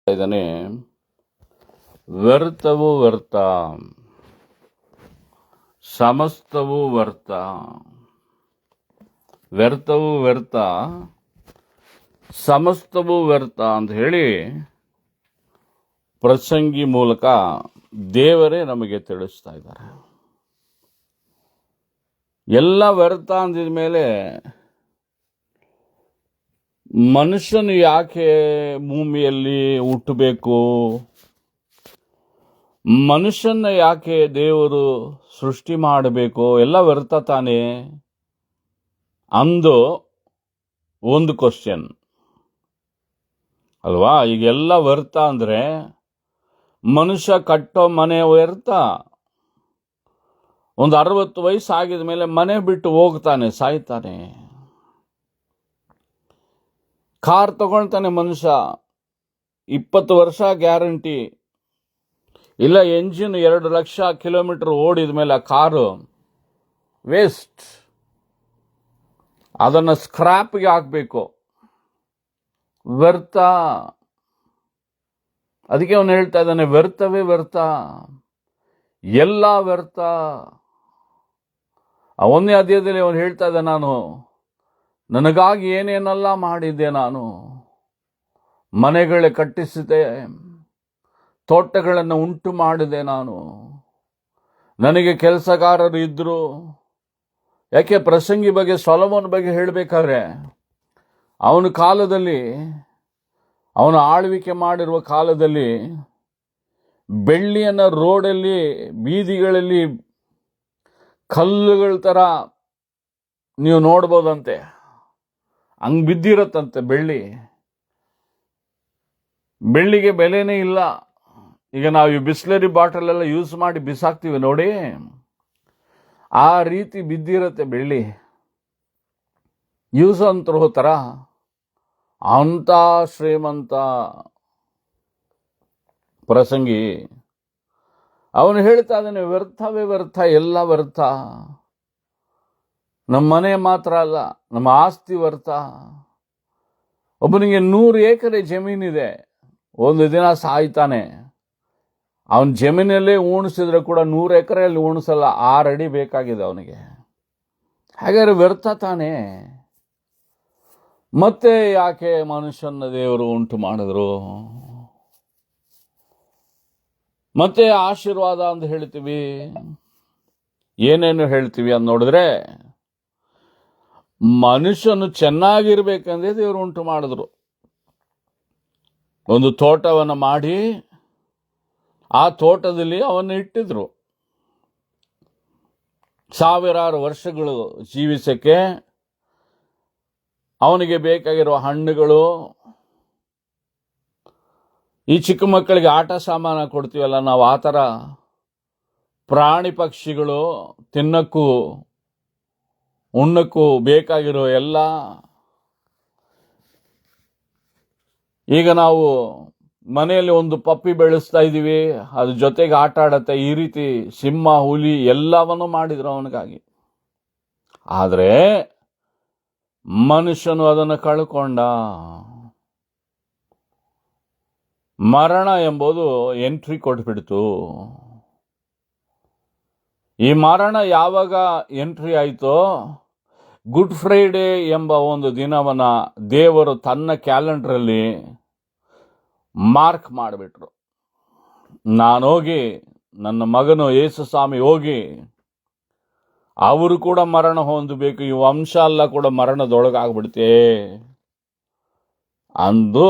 ಇದ್ದಾನೆ. ವ್ಯರ್ಥವು ವ್ಯರ್ಥ, ಸಮಸ್ತವೂ ವ್ಯರ್ಥ. ವ್ಯರ್ಥವು ವ್ಯರ್ಥ, ಸಮಸ್ತವೂ ವ್ಯರ್ಥ ಅಂತ ಹೇಳಿ ಪ್ರಸಂಗಿ ಮೂಲಕ ದೇವರೇ ನಮಗೆ ತಿಳಿಸ್ತಾ ಇದ್ದಾರೆ. ಎಲ್ಲ ವ್ಯರ್ಥ ಅಂದಿದ ಮೇಲೆ ಮನುಷ್ಯನು ಯಾಕೆ ಭೂಮಿಯಲ್ಲಿ ಹುಟ್ಟಬೇಕು, ಮನುಷ್ಯನ ಯಾಕೆ ದೇವರು ಸೃಷ್ಟಿ ಮಾಡಬೇಕು, ಎಲ್ಲ ವ್ಯರ್ಥ ತಾನೇ ಅಂದು ಒಂದು ಕ್ವಶನ್ ಅಲ್ವಾ. ಈಗೆಲ್ಲ ವ್ಯರ್ಥ ಅಂದ್ರೆ ಮನುಷ್ಯ ಕಟ್ಟೋ ಮನೆ ವ್ಯರ್ಥ. ಒಂದು 60 ವಯಸ್ಸು ಆಗಿದ ಮೇಲೆ ಮನೆ ಬಿಟ್ಟು ಹೋಗ್ತಾನೆ, ಸಾಯ್ತಾನೆ. ಕಾರ್ ತಗೊಳ್ತಾನೆ ಮನುಷ್ಯ, 20 ವರ್ಷ ಗ್ಯಾರಂಟಿ ಇಲ್ಲ. ಎಂಜಿನ್ 2 ಲಕ್ಷ ಕಿಲೋಮೀಟರ್ ಓಡಿದ ಮೇಲೆ ಆ ಕಾರು ವೇಸ್ಟ್, ಅದನ್ನು ಸ್ಕ್ರಾಪ್ಗೆ ಹಾಕಬೇಕು, ವ್ಯರ್ಥ. ಅದಕ್ಕೆ ಅವನು ಹೇಳ್ತಾ ಇದ್ದಾನೆ, ವ್ಯರ್ಥವೇ ವ್ಯರ್ಥ, ಎಲ್ಲ ವ್ಯರ್ಥ. ಒಂದೇ ಅಧ್ಯಾಯದಲ್ಲಿ ಅವನು ಹೇಳ್ತಾ ಇದ್ದ, ನನಗಾಗಿ ಏನೇನೆಲ್ಲ ಮಾಡಿದ್ದೆ, ನಾನು ಮನೆಗಳೇ ಕಟ್ಟಿಸಿದೆ, ತೋಟಗಳನ್ನು ಉಂಟು ಮಾಡಿದೆ, ನನಗೆ ಕೆಲಸಗಾರರು ಇದ್ರು. ಯಾಕೆ ಪ್ರಸಂಗಿ ಬಗ್ಗೆ, ಸೊಲೊಮೋನ್ ಬಗ್ಗೆ ಹೇಳಬೇಕಾದ್ರೆ, ಅವನ ಕಾಲದಲ್ಲಿ, ಅವನ ಆಳ್ವಿಕೆ ಮಾಡಿರುವ ಕಾಲದಲ್ಲಿ ಬೆಳ್ಳಿಯನ್ನು ರೋಡಲ್ಲಿ, ಬೀದಿಗಳಲ್ಲಿ ಕಲ್ಲುಗಳ ಥರ ನೀವು ನೋಡ್ಬೋದಂತೆ, ಹಂಗೆ ಬಿದ್ದಿರತ್ತಂತೆ ಬೆಳ್ಳಿಗೆ ಬೆಲೆನೇ ಇಲ್ಲ. ಈಗ ನಾವು ಈ ಬಿಸ್ಲರಿ ಬಾಟಲ್ ಎಲ್ಲ ಯೂಸ್ ಮಾಡಿ ಬಿಸಾಕ್ತೀವಿ ನೋಡಿ, ಆ ರೀತಿ ಬಿದ್ದಿರತ್ತೆ ಬೆಳ್ಳಿ, ಯೂಸ್ ಅಂತ ಹೋತರ. ಅಂತ ಶ್ರೀಮಂತ ಪ್ರಸಂಗಿ ಅವನು ಹೇಳ್ತಾ ಇದ್ದಾನೆ, ವ್ಯರ್ಥವೇ ವ್ಯರ್ಥ, ಎಲ್ಲ ವ್ಯರ್ಥ. ನಮ್ಮ ಮನೆ ಮಾತ್ರ ಅಲ್ಲ, ನಮ್ಮ ಆಸ್ತಿ ವ್ಯರ್ಥ. ಒಬ್ಬನಿಗೆ 100 ಎಕರೆ ಜಮೀನಿದೆ, ಒಂದು ದಿನ ಸಾಯ್ತಾನೆ. ಅವನ ಜಮೀನಲ್ಲೇ ಉಣಿಸಿದ್ರೆ ಕೂಡ 100 ಎಕರೆಯಲ್ಲಿ ಉಣಿಸಲ್ಲ, 6 ಅಡಿ ಬೇಕಾಗಿದೆ ಅವನಿಗೆ. ಹಾಗಾದ್ರೆ ವ್ಯರ್ಥ ತಾನೇ. ಮತ್ತೆ ಯಾಕೆ ಮನುಷ್ಯನ ದೇವರು ಉಂಟು ಮಾಡಿದ್ರು? ಮತ್ತೆ ಆಶೀರ್ವಾದ ಅಂತ ಹೇಳ್ತೀವಿ, ಏನೇನು ಹೇಳ್ತೀವಿ ಅಂತ ನೋಡಿದ್ರೆ, ಮನುಷ್ಯನು ಚೆನ್ನಾಗಿರ್ಬೇಕಂದ್ರೆ ದೇವರು ಉಂಟು ಮಾಡಿದ್ರು. ಒಂದು ತೋಟವನ್ನು ಮಾಡಿ ಆ ತೋಟದಲ್ಲಿ ಅವನ್ನು ಇಟ್ಟಿದ್ರು. ಸಾವಿರಾರು ವರ್ಷಗಳು ಜೀವಿಸಕ್ಕೆ ಅವನಿಗೆ ಬೇಕಾಗಿರುವ ಹಣ್ಣುಗಳು, ಈ ಚಿಕ್ಕ ಮಕ್ಕಳಿಗೆ ಆಟ ಸಾಮಾನ ಕೊಡ್ತೀವಲ್ಲ ನಾವು, ಆ ಥರ ಪ್ರಾಣಿ ಪಕ್ಷಿಗಳು ತಿನ್ನಕ್ಕೂ ಉಣ್ಣಕ್ಕೂ ಬೇಕಾಗಿರೋ ಎಲ್ಲ. ಈಗ ನಾವು ಮನೆಯಲ್ಲಿ ಒಂದು ಪಪ್ಪಿ ಬೆಳೆಸ್ತಾ ಇದ್ದೀವಿ, ಅದ್ರ ಜೊತೆಗೆ ಆಟ ಆಡತ್ತೆ. ಈ ರೀತಿ ಸಿಂಹ, ಹುಲಿ ಎಲ್ಲವನ್ನು ಮಾಡಿದ್ರು ಅವನಿಗಾಗಿ. ಆದರೆ ಮನುಷ್ಯನು ಅದನ್ನು ಕಳ್ಕೊಂಡ. ಮರಣ ಎಂಬುದು ಎಂಟ್ರಿ ಕೊಟ್ಬಿಡ್ತು. ಈ ಮರಣ ಯಾವಾಗ ಎಂಟ್ರಿ ಆಯಿತೋ, ಗುಡ್ ಫ್ರೈಡೇ ಎಂಬ ಒಂದು ದಿನವನ್ನ ದೇವರು ತನ್ನ ಕ್ಯಾಲೆಂಡರಲ್ಲಿ ಮಾರ್ಕ್ ಮಾಡಿಬಿಟ್ರು. ನಾನೋಗಿ, ನನ್ನ ಮಗನು ಯೇಸು ಸ್ವಾಮಿ ಹೋಗಿ, ಅವರು ಕೂಡ ಮರಣ ಹೊಂದಬೇಕು, ಈ ವಂಶ ಎಲ್ಲ ಕೂಡ ಮರಣದೊಳಗಾಗ್ಬಿಡುತ್ತೆ ಅಂದು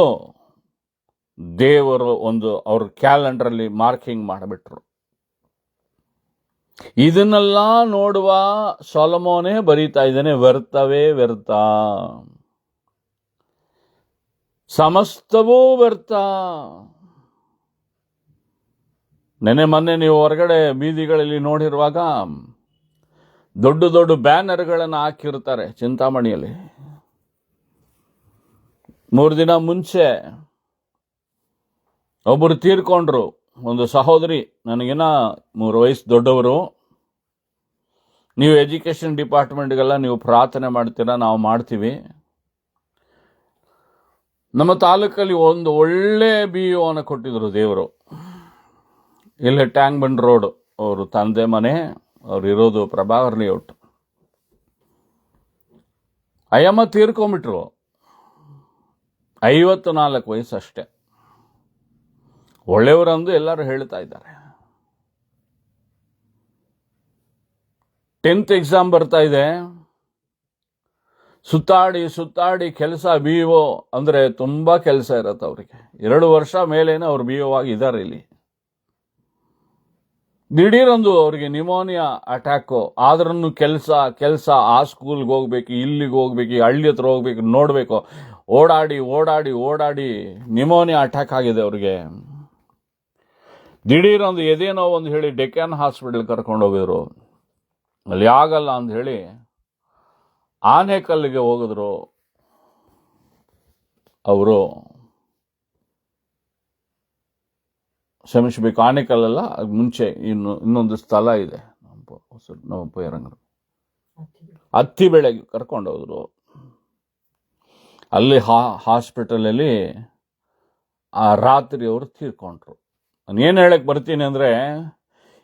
ದೇವರು ಒಂದು ಅವ್ರ ಕ್ಯಾಲೆಂಡರಲ್ಲಿ ಮಾರ್ಕಿಂಗ್ ಮಾಡಿಬಿಟ್ರು. ಇದನ್ನೆಲ್ಲ ನೋಡುವ ಸೊಲೊಮೋನೇ ಬರೀತಾ ಇದ್ದಾನೆ, ವ್ಯರ್ಥವೇ ವ್ಯರ್ಥ, ಸಮಸ್ತವೂ ವ್ಯರ್ಥ. ಮೊನ್ನೆ ನೀವು ಹೊರಗಡೆ ಬೀದಿಗಳಲ್ಲಿ ನೋಡಿರುವಾಗ ದೊಡ್ಡ ದೊಡ್ಡ ಬ್ಯಾನರ್ಗಳನ್ನು ಹಾಕಿರ್ತಾರೆ ಚಿಂತಾಮಣಿಯಲ್ಲಿ. 3 ದಿನ ಮುಂಚೆ ಒಬ್ಬರು ತೀರ್ಕೊಂಡ್ರು, ಒಂದು ಸಹೋದರಿ, ನನಗಿನ್ನ 3 ವಯಸ್ಸು ದೊಡ್ಡವರು. ನೀವು ಎಜುಕೇಷನ್ ಡಿಪಾರ್ಟ್ಮೆಂಟ್ಗೆಲ್ಲ ನೀವು ಪ್ರಾರ್ಥನೆ ಮಾಡ್ತೀರಾ, ನಾವು ಮಾಡ್ತೀವಿ. ನಮ್ಮ ತಾಲೂಕಲ್ಲಿ ಒಂದು ಒಳ್ಳೆ BO ಕೊಟ್ಟಿದ್ರು ದೇವರು. ಇಲ್ಲೇ ಟ್ಯಾಂಕ್ ಬಂಡ್ ರೋಡ್, ಅವರು ತಂದೆ ಮನೆ, ಅವ್ರು ಇರೋದು ಪ್ರಭಾಕರ್ ಲೇಔಟ್. ಅಯ್ಯಮ್ಮ ತೀರ್ಕೊಂಬಿಟ್ರು, 54 ವಯಸ್ಸು ಅಷ್ಟೇ. ಒಳ್ಳೆಯವರಂದು ಎಲ್ಲರೂ ಹೇಳ್ತಾ ಇದ್ದಾರೆ. 10th ಎಕ್ಸಾಮ್ ಬರ್ತಾ ಇದೆ, ಸುತ್ತಾಡಿ ಕೆಲಸ. BO ಅಂದರೆ ತುಂಬ ಕೆಲಸ ಇರುತ್ತೆ ಅವರಿಗೆ. 2 ವರ್ಷ ಮೇಲೇನೆ ಅವ್ರು BO ಆಗಿದ್ದಾರೆ ಇಲ್ಲಿ. ದಿಢೀರಂದು ಅವ್ರಿಗೆ ನಿಮೋನಿಯಾ ಅಟ್ಯಾಕು. ಆದ್ರೂ ಕೆಲಸ, ಆ ಸ್ಕೂಲ್ಗೆ ಹೋಗ್ಬೇಕು, ಇಲ್ಲಿಗೆ ಹೋಗ್ಬೇಕು, ಹಳ್ಳಿ ಹತ್ರ ಹೋಗ್ಬೇಕು, ನೋಡಬೇಕು, ಓಡಾಡಿ ನಿಮೋನಿಯಾ ಅಟ್ಯಾಕ್ ಆಗಿದೆ ಅವ್ರಿಗೆ. ದಿಢೀರಂದು ಎದೇನೋ ಒಂದು ಹೇಳಿ ಡೆಕ್ಕನ್ ಹಾಸ್ಪಿಟಲ್ ಕರ್ಕೊಂಡು ಹೋಗಿದ್ರು. ಅಲ್ಲಿ ಆಗಲ್ಲ ಅಂತ ಹೇಳಿ ಆನೇಕಲ್ಲಿಗೆ ಹೋಗಿದ್ರು. ಅವರು ಕ್ಷಮಿಸಬೇಕು, ಆನೇಕಲ್ಲಲ್ಲ, ಮುಂಚೆ ಇನ್ನೊಂದು ಸ್ಥಳ ಇದೆ ನಮ್ಮ ಪೈರಂಗರು, ಅತ್ತಿಬೆಳೆಗೆ ಕರ್ಕೊಂಡು ಹೋದ್ರು. ಅಲ್ಲಿ ಹಾಸ್ಪಿಟಲಲ್ಲಿ ಆ ರಾತ್ರಿ ಅವರು ತೀರ್ಕೊಂಡ್ರು. ನಾನು ಏನು ಹೇಳಕ್ಕೆ ಬರ್ತೀನಿ ಅಂದರೆ,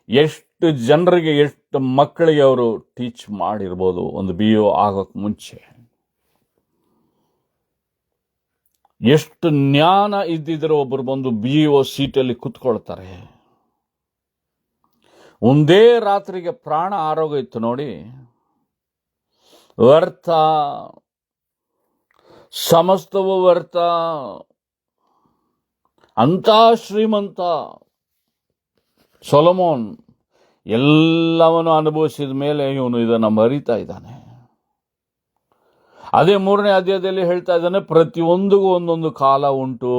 ಎಷ್ಟು ಜನರಿಗೆ, ಎಷ್ಟು ಮಕ್ಕಳಿಗೆ ಅವರು ಟೀಚ್ ಮಾಡಿರ್ಬೋದು ಒಂದು BO ಆಗೋಕ್ಕೆ ಮುಂಚೆ. ಎಷ್ಟು ಜ್ಞಾನ ಇದ್ದಿದ್ರೆ ಒಬ್ಬರು ಬಂದು BO ಸೀಟಲ್ಲಿ ಕೂತ್ಕೊಳ್ತಾರೆ. ಒಂದೇ ರಾತ್ರಿಗೆ ಪ್ರಾಣ ಆರೋಗ್ಯ ನೋಡಿ. ವ್ಯರ್ಥ, ಸಮಸ್ತವೂ ವ್ಯರ್ಥ. ಅಂತ ಶ್ರೀಮಂತ ಸೊಲೊಮೋನ್ ಎಲ್ಲವನ್ನು ಅನುಭವಿಸಿದ ಮೇಲೆ ಇವನು ಇದನ್ನು ಮರಿತಾ ಇದ್ದಾನೆ. ಅದೇ 3ನೇ ಅಧ್ಯಾಯದಲ್ಲಿ ಹೇಳ್ತಾ ಇದ್ದಾನೆ, ಪ್ರತಿಯೊಂದಿಗೂ ಒಂದೊಂದು ಕಾಲ ಉಂಟು.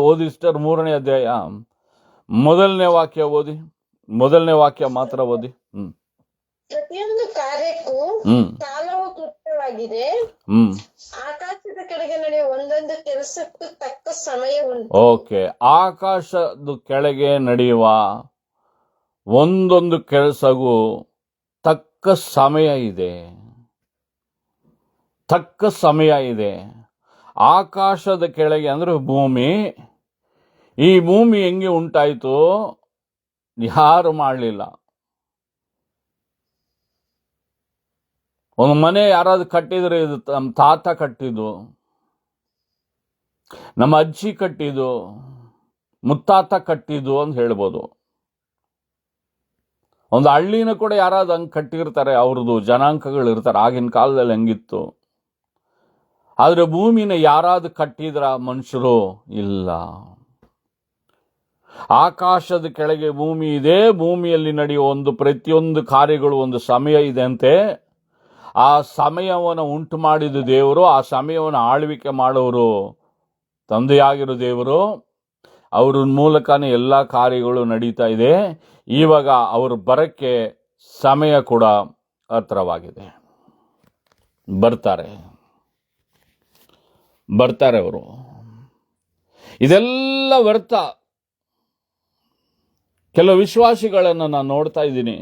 ಓದಿ ಸಿಸ್ಟರ್, 3ನೇ ಅಧ್ಯಾಯ 1ನೇ ವಾಕ್ಯ ಓದಿ. 1ನೇ ವಾಕ್ಯ ಮಾತ್ರ ಓದಿ. ಪ್ರತಿಯೊಂದು ಕಾರ್ಯಕ್ಕೂ ಕಾಲವು ಕ್ಲುಪ್ತವಾಗಿದೆ. ಆಕಾಶದ ಕೆಳಗೆ ನಡೆಯುವ ಒಂದೊಂದು ಕೆಲಸಕ್ಕೂ ತಕ್ಕ ಸಮಯ ಉಂಟು. ಓಕೆ, ಆಕಾಶದ ಕೆಳಗೆ ನಡೆಯುವ ಒಂದೊಂದು ಕೆಲಸಗೂ ತಕ್ಕ ಸಮಯ ಇದೆ. ತಕ್ಕ ಸಮಯ ಇದೆ. ಆಕಾಶದ ಕೆಳಗೆ ಅಂದ್ರೆ ಭೂಮಿ. ಈ ಭೂಮಿ ಹೆಂಗೆ ಉಂಟಾಯಿತು? ಯಾರು ಮಾಡಲಿಲ್ಲ. ಒಂದು ಮನೆ ಯಾರಾದ್ರು ಕಟ್ಟಿದ್ರೆ ಇದು ನಮ್ಮ ತಾತ ಕಟ್ಟಿದ್ದು, ನಮ್ಮ ಅಜ್ಜಿ ಕಟ್ಟಿದ್ದು, ಮುತ್ತಾತ ಕಟ್ಟಿದ್ದು ಅಂತ ಹೇಳ್ಬೋದು. ಒಂದು ಹಳ್ಳಿನ ಕೂಡ ಯಾರಾದ್ರು ಹಂಗೆ ಕಟ್ಟಿರ್ತಾರೆ, ಅವ್ರದ್ದು ಜನಾಂಕಗಳು ಇರ್ತಾರೆ. ಆಗಿನ ಕಾಲದಲ್ಲಿ ಹಂಗಿತ್ತು. ಆದರೆ ಭೂಮಿನ ಯಾರಾದ್ರು ಕಟ್ಟಿದ್ರ ಮನುಷ್ಯರು? ಇಲ್ಲ. ಆಕಾಶದ ಕೆಳಗೆ ಭೂಮಿ ಇದೆ. ಭೂಮಿಯಲ್ಲಿ ನಡೆಯುವ ಪ್ರತಿಯೊಂದು ಕಾರ್ಯಗಳು ಒಂದು ಸಮಯ ಇದೆ ಅಂತೆ. ಆ ಸಮಯವನ್ನು ಉಂಟು ಮಾಡಿದ ದೇವರು, ಆ ಸಮಯವನ್ನು ಆಳ್ವಿಕೆ ಮಾಡೋರು ತಂದೆಯಾಗಿರೋ ದೇವರು. ಅವ್ರ ಮೂಲಕನೇ ಎಲ್ಲ ಕಾರ್ಯಗಳು ನಡೀತಾ ಇದೆ. ಇವಾಗ ಅವರು ಬರಕ್ಕೆ ಸಮಯ ಕೂಡ ಹತ್ರವಾಗಿದೆ. ಬರ್ತಾರೆ ಅವರು. ಇದೆಲ್ಲ ವ್ಯರ್ಥ. ಕೆಲವು ವಿಶ್ವಾಸಿಗಳನ್ನು ನಾನು ನೋಡ್ತಾ ಇದ್ದೀನಿ,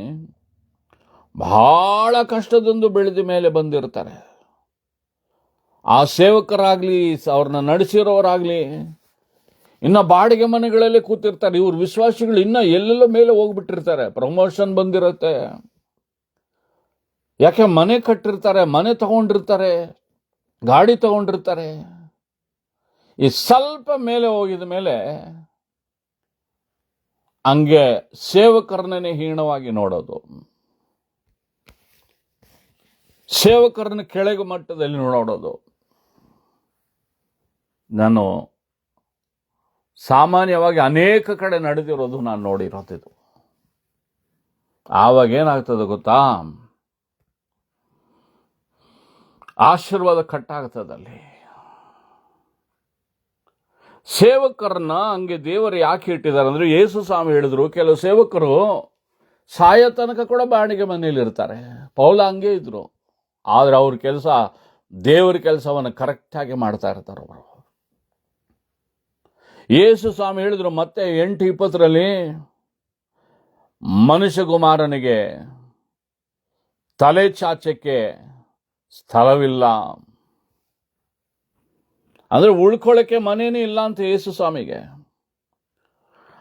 ಬಹಳ ಕಷ್ಟದೊಂದು ಬೆಳೆದ ಮೇಲೆ ಬಂದಿರ್ತಾರೆ. ಆ ಸೇವಕರಾಗ್ಲಿ, ಅವ್ರನ್ನ ನಡೆಸಿರೋರಾಗ್ಲಿ, ಇನ್ನ ಬಾಡಿಗೆ ಮನೆಗಳಲ್ಲಿ ಕೂತಿರ್ತಾರೆ. ಇವ್ರ ವಿಶ್ವಾಸಿಗಳು ಇನ್ನ ಎಲ್ಲೆಲ್ಲೋ ಮೇಲೆ ಹೋಗ್ಬಿಟ್ಟಿರ್ತಾರೆ. ಪ್ರಮೋಷನ್ ಬಂದಿರುತ್ತೆ. ಯಾಕೆ? ಮನೆ ಕಟ್ಟಿರ್ತಾರೆ, ಮನೆ ತಗೊಂಡಿರ್ತಾರೆ, ಗಾಡಿ ತಗೊಂಡಿರ್ತಾರೆ. ಈ ಸ್ವಲ್ಪ ಮೇಲೆ ಹೋಗಿದ ಮೇಲೆ ಹಂಗೆ ಸೇವಕರನ್ನೇ ಹೀನವಾಗಿ ನೋಡೋದು, ಸೇವಕರನ್ನ ಕೆಳಗೆ ಮಟ್ಟದಲ್ಲಿ ನೋಡೋದು. ನಾನು ಸಾಮಾನ್ಯವಾಗಿ ಅನೇಕ ಕಡೆ ನಡೆದಿರೋದು ನಾನು ನೋಡಿರೋದು. ಆವಾಗ ಏನಾಗ್ತದೆ ಗೊತ್ತಾ? ಆಶೀರ್ವಾದ ಕಟ್ಟಾಗ್ತದಲ್ಲಿ. ಸೇವಕರನ್ನ ಹಂಗೆ ದೇವರು ಯಾಕೆ ಇಟ್ಟಿದ್ದಾರೆ ಅಂದ್ರೆ, ಯೇಸು ಸ್ವಾಮಿ ಹೇಳಿದ್ರು, ಕೆಲವು ಸೇವಕರು ಸಾಯ ತನಕ ಕೂಡ ಬಾಡಿಗೆ ಮನೆಯಲ್ಲಿ ಇರ್ತಾರೆ. ಪೌಲ ಹಂಗೆ ಇದ್ರು. ಆದ್ರೆ ಅವ್ರ ಕೆಲಸ, ದೇವರ ಕೆಲಸವನ್ನು ಕರೆಕ್ಟಾಗಿ ಮಾಡ್ತಾ ಇರ್ತಾರೆ ಅವರು. ಯೇಸು ಸ್ವಾಮಿ ಹೇಳಿದ್ರು ಮತ್ತೆ 8:20 ಮನುಷ್ಯಕುಮಾರನಿಗೆ ತಲೆ ಚಾಚಕ್ಕೆ ಸ್ಥಳವಿಲ್ಲ. ಅಂದ್ರೆ ಉಳ್ಕೊಳ್ಳೋಕೆ ಮನೇನೇ ಇಲ್ಲ ಅಂತ ಯೇಸು ಸ್ವಾಮಿಗೆ.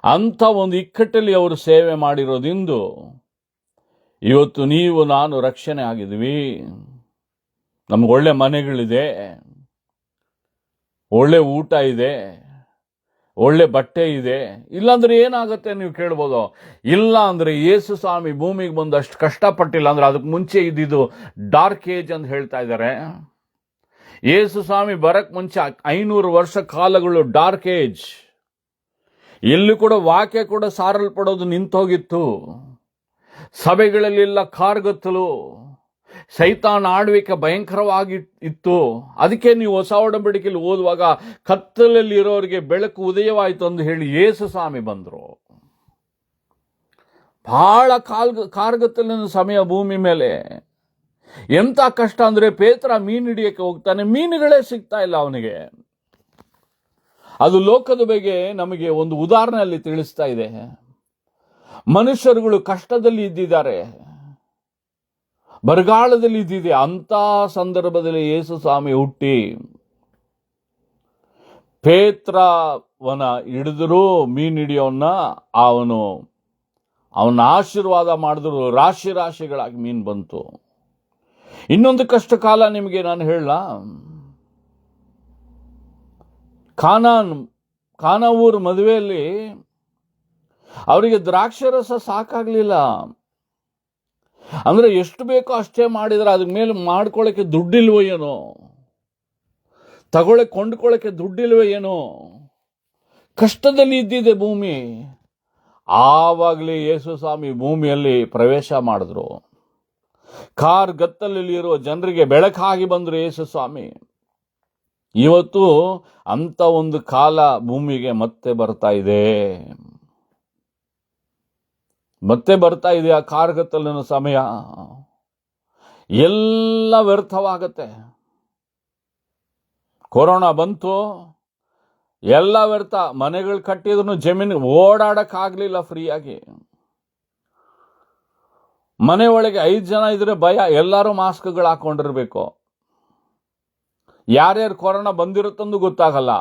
ಅಂತ ಒಂದು ಇಕ್ಕಟ್ಟಲ್ಲಿ ಅವರು ಸೇವೆ ಮಾಡಿರೋದಿಂದು ಇವತ್ತು ನೀವು ನಾನು ರಕ್ಷಣೆ ಆಗಿದ್ವಿ. ನಮ್ಗೆ ಒಳ್ಳೆ ಮನೆಗಳಿದೆ, ಒಳ್ಳೆ ಊಟ ಇದೆ, ಒಳ್ಳೆ ಬಟ್ಟೆ ಇದೆ. ಇಲ್ಲಾಂದ್ರೆ ಏನಾಗುತ್ತೆ ನೀವು ಕೇಳ್ಬೋದು. ಇಲ್ಲ ಅಂದ್ರೆ ಯೇಸು ಸ್ವಾಮಿ ಭೂಮಿಗೆ ಬಂದು ಅಷ್ಟು ಕಷ್ಟಪಟ್ಟಿಲ್ಲ ಅಂದ್ರೆ ಅದಕ್ಕೆ ಮುಂಚೆ ಇದ್ದಿದ್ದು ಡಾರ್ಕ್ ಏಜ್ ಅಂತ ಹೇಳ್ತಾ ಇದ್ದಾರೆ. ಯೇಸು ಸ್ವಾಮಿ ಬರಕ್ ಮುಂಚೆ 500 ವರ್ಷ ಕಾಲಗಳು ಡಾರ್ಕ್ ಏಜ್. ಎಲ್ಲಿ ಕೂಡ ವಾಕ್ಯ ಕೂಡ ಸಾರಲ್ಪಡೋದು ನಿಂತೋಗಿತ್ತು. ಸಭೆಗಳಲ್ಲೆಲ್ಲ ಕಾರ್ಗತ್ತಲು, ಸೈತಾನ್ ಆಳ್ವಿಕೆ ಭಯಂಕರವಾಗಿ ಇತ್ತು. ಅದಕ್ಕೆ ನೀವು ಹೊಸ ಒಡಂಬಡಿಕೆಯಲ್ಲಿ ಓದುವಾಗ ಕತ್ತಲಲ್ಲಿ ಇರೋರಿಗೆ ಬೆಳಕು ಉದಯವಾಯಿತು ಅಂತ ಹೇಳಿ ಯೇಸು ಸ್ವಾಮಿ ಬಂದರು. ಬಹಳ ಕಾರ್ಗತ್ತಲಿನ ಸಮಯ ಭೂಮಿ ಮೇಲೆ. ಎಂತ ಕಷ್ಟ ಅಂದ್ರೆ ಪೇತ್ರ ಮೀನು ಹಿಡಿಯಕ್ಕೆ ಹೋಗ್ತಾನೆ, ಮೀನುಗಳೇ ಸಿಗ್ತಾ ಇಲ್ಲ ಅವನಿಗೆ. ಅದು ಲೋಕದ ಬಗ್ಗೆ ನಮಗೆ ಒಂದು ಉದಾಹರಣೆಯಲ್ಲಿ ತಿಳಿಸ್ತಾ ಇದೆ. ಮನುಷ್ಯರುಗಳು ಕಷ್ಟದಲ್ಲಿ ಇದ್ದಿದ್ದಾರೆ, ಬರಗಾಲದಲ್ಲಿ ಇದ್ದಿದೆ. ಅಂತ ಸಂದರ್ಭದಲ್ಲಿ ಯೇಸು ಸ್ವಾಮಿ ಹುಟ್ಟಿ ಪೇತ್ರವನ ಹಿಡಿದ್ರು, ಮೀನು ಹಿಡಿಯೋನ್ನ ಅವನ ಆಶೀರ್ವಾದ ಮಾಡಿದ್ರು. ರಾಶಿ ರಾಶಿಗಳಾಗಿ ಮೀನು ಬಂತು. ಇನ್ನೊಂದು ಕಷ್ಟ ಕಾಲ ನಿಮಗೆ ನಾನು ಹೇಳ. ಕಾನಾ ಊರು ಮದುವೆಯಲ್ಲಿ ಅವರಿಗೆ ದ್ರಾಕ್ಷರಸ ಸಾಕಾಗ್ಲಿಲ್ಲ. ಅಂದ್ರೆ ಎಷ್ಟು ಬೇಕೋ ಅಷ್ಟೇ ಮಾಡಿದ್ರೆ ಅದ್ರ ಮೇಲೆ ಮಾಡ್ಕೊಳ್ಳೋಕೆ ದುಡ್ಡಿಲ್ವೋ ಏನೋ, ಕೊಂಡ್ಕೊಳ್ಳೋಕೆ ದುಡ್ಡಿಲ್ವೋ ಏನೋ, ಕಷ್ಟದಲ್ಲಿ ಇದ್ದಿದೆ ಭೂಮಿ. ಆವಾಗಲೇ ಯೇಸು ಸ್ವಾಮಿ ಭೂಮಿಯಲ್ಲಿ ಪ್ರವೇಶ ಮಾಡಿದ್ರು. ಗತ್ತಲಲ್ಲಿ ಇರುವ ಜನರಿಗೆ ಬೆಳಕಾಗಿ ಬಂದ್ರು ಯೇಸು ಸ್ವಾಮಿ. ಇವತ್ತು ಅಂತ ಒಂದು ಕಾಲ ಭೂಮಿಗೆ ಮತ್ತೆ ಬರ್ತಾ ಇದೆ. ಆ ಕಾರ್ಗತ್ತಲಿನ ಸಮಯ. ಎಲ್ಲ ವ್ಯರ್ಥವಾಗತ್ತೆ. ಕೊರೋನಾ ಬಂತು, ಎಲ್ಲ ವ್ಯರ್ಥ. ಮನೆಗಳು ಕಟ್ಟಿದ್ರು ಜಮೀನು ಓಡಾಡಕ್ಕಾಗ್ಲಿಲ್ಲ ಫ್ರೀಯಾಗಿ. ಮನೆ ಒಳಗೆ 5 ಜನ ಇದ್ರೆ ಭಯ, ಎಲ್ಲರೂ ಮಾಸ್ಕ್ಗಳು ಹಾಕೊಂಡಿರ್ಬೇಕು. ಯಾರ್ಯಾರು ಕೊರೋನಾ ಬಂದಿರುತ್ತಂದು ಗೊತ್ತಾಗಲ್ಲ.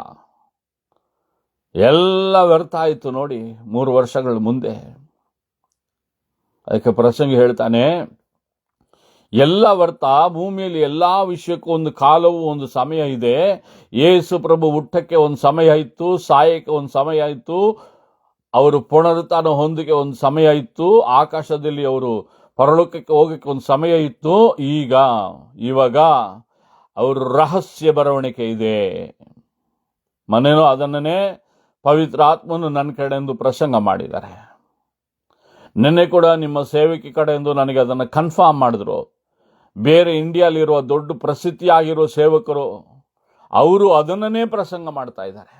ಎಲ್ಲ ವ್ಯರ್ಥ ಆಯಿತು ನೋಡಿ 3 ವರ್ಷಗಳ ಮುಂದೆ. ಅದಕ್ಕೆ ಪ್ರಸಂಗಿ ಹೇಳ್ತಾನೆ, ಎಲ್ಲ ವ್ಯರ್ಥ. ಭೂಮಿಯಲ್ಲಿ ಎಲ್ಲಾ ವಿಷಯಕ್ಕೂ ಒಂದು ಕಾಲವು ಒಂದು ಸಮಯ ಇದೆ. ಯೇಸು ಪ್ರಭು ಹುಟ್ಟಕ್ಕೆ ಒಂದು ಸಮಯ ಇತ್ತು, ಸಾಯಕ್ಕೆ ಒಂದು ಸಮಯ ಇತ್ತು, ಅವರು ಪುನರುತ್ಥಾನ ಹೊಂದಕ್ಕೆ ಒಂದು ಸಮಯ ಇತ್ತು, ಆಕಾಶದಲ್ಲಿ ಅವರು ಪರಲೋಕಕ್ಕೆ ಹೋಗಕ್ಕೆ ಒಂದು ಸಮಯ ಇತ್ತು. ಇವಾಗ ಅವರು ರಹಸ್ಯ ಬರವಣಿಗೆ ಇದೆ. ಮನೇನೋ ಅದನ್ನೇ ಪವಿತ್ರ ಆತ್ಮನು ನನ್ನ ಕಡೆಯಿಂದ ಪ್ರಸಂಗ ಮಾಡಿದ್ದಾರೆ. ನಿನ್ನೆ ಕೂಡ ನಿಮ್ಮ ಸೇವಕಿ ಕಡೆಯಿಂದ ನನಗೆ ಅದನ್ನು ಕನ್ಫರ್ಮ್ ಮಾಡಿದ್ರು. ಬೇರೆ ಇಂಡಿಯಾಲಿರುವ ದೊಡ್ಡ ಪ್ರಸಿದ್ಧಿಯಾಗಿರೋ ಸೇವಕರು ಅವರು ಅದನ್ನೇ ಪ್ರಸಂಗ ಮಾಡ್ತಾ ಇದ್ದಾರೆ.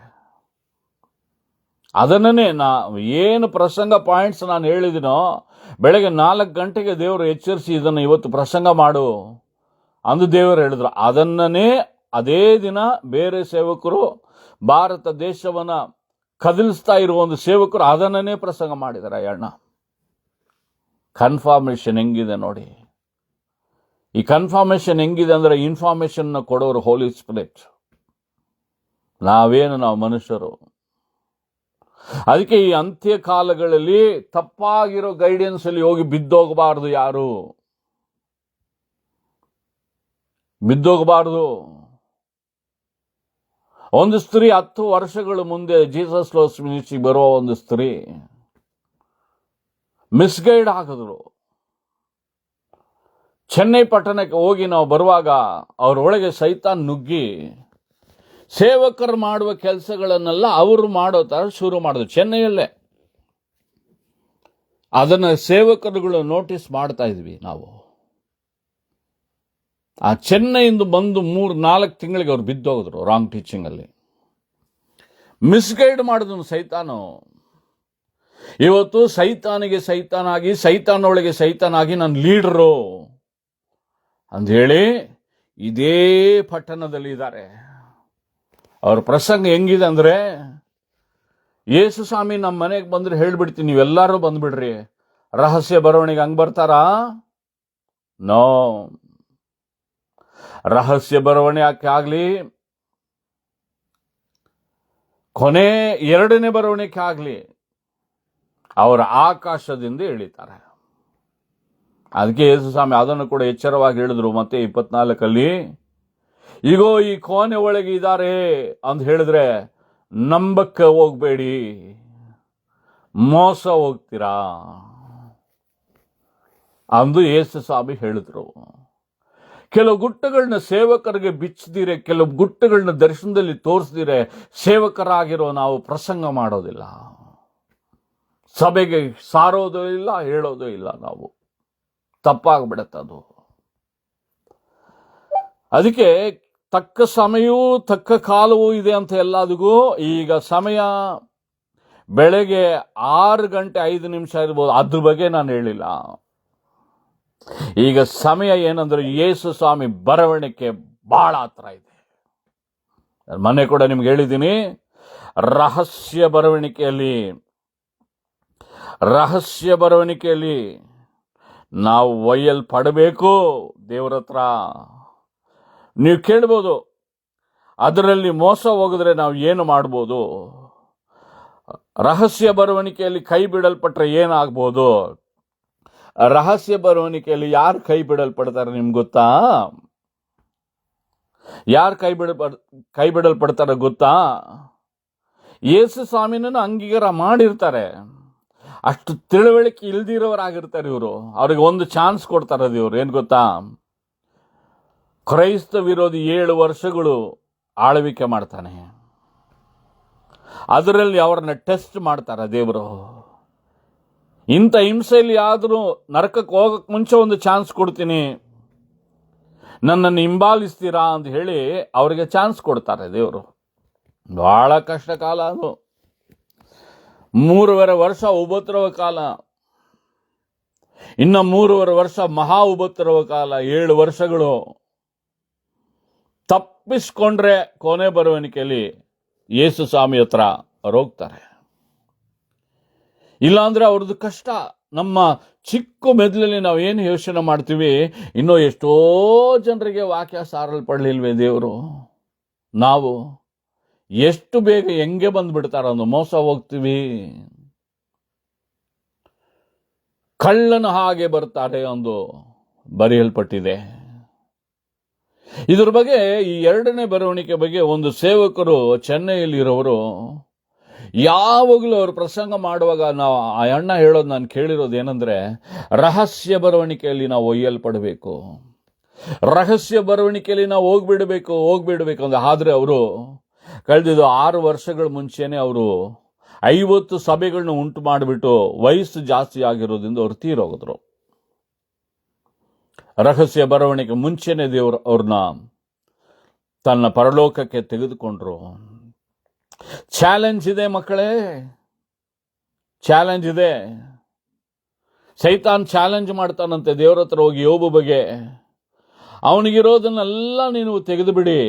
ಅದನ್ನೇ ಏನು ಪ್ರಸಂಗ ಪಾಯಿಂಟ್ಸ್ ನಾನು ಹೇಳಿದಿನೋ, ಬೆಳಗ್ಗೆ 4 ಗಂಟೆಗೆ ದೇವರು ಎಚ್ಚರಿಸಿ ಇದನ್ನು ಇವತ್ತು ಪ್ರಸಂಗ ಮಾಡು ಅಂದು ದೇವರು ಹೇಳಿದ್ರು. ಅದನ್ನೇ ಅದೇ ದಿನ ಬೇರೆ ಸೇವಕರು, ಭಾರತ ದೇಶವನ್ನ ಕದಲಿಸ್ತಾ ಇರುವ ಒಂದು ಸೇವಕರು ಅದನ್ನೇ ಪ್ರಸಂಗ ಮಾಡಿದ್ದಾರೆ. ಅಣ್ಣ, ಕನ್ಫರ್ಮೇಶನ್ ಹೆಂಗಿದೆ ನೋಡಿ. ಈ ಕನ್ಫರ್ಮೇಶನ್ ಹೆಂಗಿದೆ ಅಂದ್ರೆ ಇನ್ಫಾರ್ಮೇಶನ್ ಕೊಡೋರು ಹೋಲಿ ಸ್ಪಿರಿಟ್. ನಾವು ಮನುಷ್ಯರು. ಅದಕ್ಕೆ ಈ ಅಂತ್ಯ ಕಾಲಗಳಲ್ಲಿ ತಪ್ಪಾಗಿರೋ ಗೈಡೆನ್ಸ್ ಅಲ್ಲಿ ಹೋಗಿ ಬಿದ್ದೋಗಬಾರ್ದು. ಯಾರು ಬಿದ್ದೋಗಬಾರ್ದು. ಒಂದು ಸ್ತ್ರೀ 10 ವರ್ಷಗಳ ಮುಂದೆ ಜೀಸಸ್ ಲೋಸ್ ಮಿನಿಸ್ಟ್ರಿಗೆ ಬರುವ ಒಂದು ಸ್ತ್ರೀ ಮಿಸ್ಗೈಡ್ ಆಗಿದ್ರು. ಚೆನ್ನೈ ಪಟ್ಟಣಕ್ಕೆ ಹೋಗಿ ನಾವು ಬರುವಾಗ ಅವರೊಳಗೆ ಸೈತಾನ್ ನುಗ್ಗಿ ಸೇವಕರು ಮಾಡುವ ಕೆಲಸಗಳನ್ನೆಲ್ಲ ಅವರು ಮಾಡೋ ತರ ಶುರು ಮಾಡಿದ್ರು ಚೆನ್ನೈಯಲ್ಲೇ. ಅದನ್ನ ಸೇವಕರುಗಳು ನೋಟಿಸ್ ಮಾಡ್ತಾ ಇದ್ವಿ ನಾವು. ಆ ಚೆನ್ನೈಯಿಂದ ಬಂದು 3-4 ತಿಂಗಳಿಗೆ ಅವ್ರು ಬಿದ್ದೋಗಿದ್ರು ರಾಂಗ್ ಟೀಚಿಂಗ್ ಅಲ್ಲಿ. ಮಿಸ್ಗೈಡ್ ಮಾಡಿದ್ರು ಸೈತಾನು. ಇವತ್ತು ಸೈತಾನಿಗೆ ಸೈತಾನಾಗಿ, ಸೈತಾನೊಳಗೆ ಸೈತಾನಾಗಿ ನಾನು ಲೀಡರು ಅಂತ ಹೇಳಿ ಇದೇ ಪಟ್ಟಣದಲ್ಲಿ ಇದ್ದಾರೆ. ಅವ್ರ ಪ್ರಸಂಗ ಹೆಂಗಿದೆ ಅಂದ್ರೆ, ಯೇಸು ಸ್ವಾಮಿ ನಮ್ಮ ಮನೆಗೆ ಬಂದ್ರೆ ಹೇಳ್ಬಿಡ್ತೀನಿ, ನೀವೆಲ್ಲರೂ ಬಂದ್ಬಿಡ್ರಿ. ರಹಸ್ಯ ಬರವಣಿಗೆ ಹಂಗ್ ಬರ್ತಾರಾ? ನೋ. ರಹಸ್ಯ ಬರವಣಿಗೆ ಆಗ್ಲಿ, ಕೊನೆ 2ನೇ ಬರವಣಿಗೆ ಆಗಲಿ ಅವರ ಆಕಾಶದಿಂದ ಇಳಿತಾರೆ. ಅದಕ್ಕೆ ಯೇಸು ಸ್ವಾಮಿ ಅದನ್ನು ಕೂಡ ಎಚ್ಚರವಾಗಿ ಹೇಳಿದ್ರು. ಮತ್ತೆ 24 ಈಗೋ ಈ ಕೋಣೆ ಒಳಗೆ ಇದ್ದಾರೆ ಅಂತ ಹೇಳಿದ್ರೆ ನಂಬಕ್ಕೆ ಹೋಗ್ಬೇಡಿ, ಮೋಸ ಹೋಗ್ತೀರಾ ಅಂದು ಯೇಸು ಸ್ವಾಮಿ ಹೇಳಿದ್ರು. ಕೆಲವು ಗುಟ್ಟಗಳನ್ನ ಸೇವಕರಿಗೆ ಬಿಚ್ಚದಿರೆ, ಕೆಲವು ಗುಟ್ಟಗಳನ್ನ ದರ್ಶನದಲ್ಲಿ ತೋರಿಸದಿರೆ ಸೇವಕರಾಗಿರೋ ನಾವು ಪ್ರಸಂಗ ಮಾಡೋದಿಲ್ಲ, ಸಭೆಗೆ ಸಾರೋದು ಇಲ್ಲ, ಹೇಳೋದು ಇಲ್ಲ. ನಾವು ತಪ್ಪಾಗ್ಬಿಡತ್ತದು. ಅದಕ್ಕೆ ತಕ್ಕ ಸಮಯವೂ ತಕ್ಕ ಕಾಲವೂ ಇದೆ ಅಂತ ಎಲ್ಲದಕ್ಕೂ. ಈಗ ಸಮಯ ಬೆಳಗ್ಗೆ 6:05 ಇರ್ಬೋದು, ಅದ್ರ ಬಗ್ಗೆ ನಾನು ಹೇಳಿಲ್ಲ. ಈಗ ಸಮಯ ಏನಂದ್ರೆ ಯೇಸು ಸ್ವಾಮಿ ಬರವಣಿಗೆ ಬಹಳ ಹತ್ರ ಇದೆ. ಮೊನ್ನೆ ಕೂಡ ನಿಮ್ಗೆ ಹೇಳಿದ್ದೀನಿ, ರಹಸ್ಯ ಬರವಣಿಗೆಯಲ್ಲಿ ನಾವು ಒಯ್ಯಲ್ಪಡಬೇಕು ದೇವರ ಹತ್ರ. ನೀವು ಕೇಳ್ಬೋದು, ಅದರಲ್ಲಿ ಮೋಸ ಹೋಗಿದ್ರೆ ನಾವು ಏನು ಮಾಡ್ಬೋದು? ರಹಸ್ಯ ಬರವಣಿಗೆಯಲ್ಲಿ ಕೈ ಬಿಡಲ್ಪಟ್ರೆ ಏನಾಗ್ಬೋದು? ರಹಸ್ಯ ಬರವಣಿಗೆಯಲ್ಲಿ ಯಾರು ಕೈ ಬಿಡಲ್ಪಡ್ತಾರೆ ನಿಮ್ಗೆ ಗೊತ್ತಾ? ಯಾರು ಕೈ ಬಿಡಲ್ಪಡ್ತಾರೆ ಗೊತ್ತಾ? ಯೇಸು ಸ್ವಾಮಿನನ್ನು ಅಂಗೀಕಾರ ಮಾಡಿರ್ತಾರೆ, ಅಷ್ಟು ತಿಳುವಳಿಕೆ ಇಲ್ದಿರೋರಾಗಿರ್ತಾರೆ ಇವರು. ಅವ್ರಿಗೆ ಒಂದು ಚಾನ್ಸ್ ಕೊಡ್ತಾರೆ ಇವರು. ಏನು ಗೊತ್ತಾ? ಕ್ರೈಸ್ತ ವಿರೋಧಿ 7 ವರ್ಷಗಳು ಆಳ್ವಿಕೆ ಮಾಡ್ತಾನೆ, ಅದರಲ್ಲಿ ಅವ್ರನ್ನ ಟೆಸ್ಟ್ ಮಾಡ್ತಾರೆ ದೇವರು. ಇಂಥ ಹಿಂಸೆಯಲ್ಲಿ ಆದರೂ ನರಕಕ್ಕೆ ಹೋಗಕ್ಕೆ ಮುಂಚೆ ಒಂದು ಚಾನ್ಸ್ ಕೊಡ್ತೀನಿ, ನನ್ನನ್ನು ಹಿಂಬಾಲಿಸ್ತೀರಾ ಅಂತ ಹೇಳಿ ಅವರಿಗೆ ಚಾನ್ಸ್ ಕೊಡ್ತಾರೆ ದೇವರು. ಬಹಳ ಕಷ್ಟ ಕಾಲ ಅದು. 3.5 ವರ್ಷ ಉಪದ್ರವ ಕಾಲ, ಇನ್ನು 3.5 ವರ್ಷ ಮಹಾ ಉಪದ್ರವ ಕಾಲ. 7 ವರ್ಷಗಳು ತಪ್ಪಿಸ್ಕೊಂಡ್ರೆ ಕೊನೆ ಬರವಣಿಗೆಯಲ್ಲಿ ಯೇಸು ಸ್ವಾಮಿ ಹತ್ರ ಅವ್ರು ಹೋಗ್ತಾರೆ. ಇಲ್ಲಾಂದ್ರೆ ಅವ್ರದ್ದು ಕಷ್ಟ. ನಮ್ಮ ಚಿಕ್ಕ ಮೆದುಳಲ್ಲಿ ನಾವು ಏನು ಯೋಚನೆ ಮಾಡ್ತೀವಿ, ಇನ್ನೂ ಎಷ್ಟೋ ಜನರಿಗೆ ವಾಕ್ಯ ಸಾರಲ್ಪಡಲಿಲ್ವೇ ದೇವರು? ನಾವು ಎಷ್ಟು ಬೇಗ ಹೆಂಗೆ ಬಂದ್ಬಿಡ್ತಾರ ಒಂದು ಮೋಸ ಹೋಗ್ತೀವಿ. ಕಳ್ಳನ ಹಾಗೆ ಬರ್ತಾರೆ ಒಂದು ಬರೆಯಲ್ಪಟ್ಟಿದೆ. ಇದ್ರ ಬಗ್ಗೆ, ಈ 2ನೇ ಬರವಣಿಗೆ ಬಗ್ಗೆ ಒಂದು ಸೇವಕರು ಚೆನ್ನೈಯಲ್ಲಿರೋರು ಯಾವಾಗಲೂ ಅವರು ಪ್ರಸಂಗ ಮಾಡುವಾಗ ನಾವು ಆ ಅಣ್ಣ ಹೇಳೋದು ನಾನು ಕೇಳಿರೋದು ಏನಂದ್ರೆ, ರಹಸ್ಯ ಬರವಣಿಗೆಯಲ್ಲಿ ನಾವು ಒಯ್ಯಲ್ಪಡಬೇಕು, ರಹಸ್ಯ ಬರವಣಿಗೆಯಲ್ಲಿ ನಾವು ಹೋಗ್ಬಿಡ್ಬೇಕು ಅಂದ್ರೆ. ಆದ್ರೆ ಅವರು ಕಳೆದಿದ್ದು 6 ವರ್ಷಗಳ ಮುಂಚೆನೆ ಅವರು 50 ಸಭೆಗಳನ್ನ ಉಂಟು ಮಾಡಿಬಿಟ್ಟು ವಯಸ್ಸು ಜಾಸ್ತಿ ಆಗಿರೋದ್ರಿಂದ ಅವ್ರು ತೀರೋಗಿದ್ರು. ರಹಸ್ಯ ಬರವಣಿಗೆ ಮುಂಚೆನೆ ದೇವರು ಅವ್ರನ್ನ ತನ್ನ ಪರಲೋಕಕ್ಕೆ ತೆಗೆದುಕೊಂಡ್ರು. ಚಾಲೆಂಜ್ ಇದೆ ಮಕ್ಕಳೇ, ಚಾಲೆಂಜ್ ಇದೆ. ಸೈತಾನ್ ಚಾಲೆಂಜ್ ಮಾಡ್ತಾನಂತೆ ದೇವ್ರ ಹತ್ರ ಹೋಗಿ ಯೋಬ ಬಗ್ಗೆ, ಅವನಿಗಿರೋದನ್ನೆಲ್ಲ ನೀನು ತೆಗೆದು ಬಿಡಿ,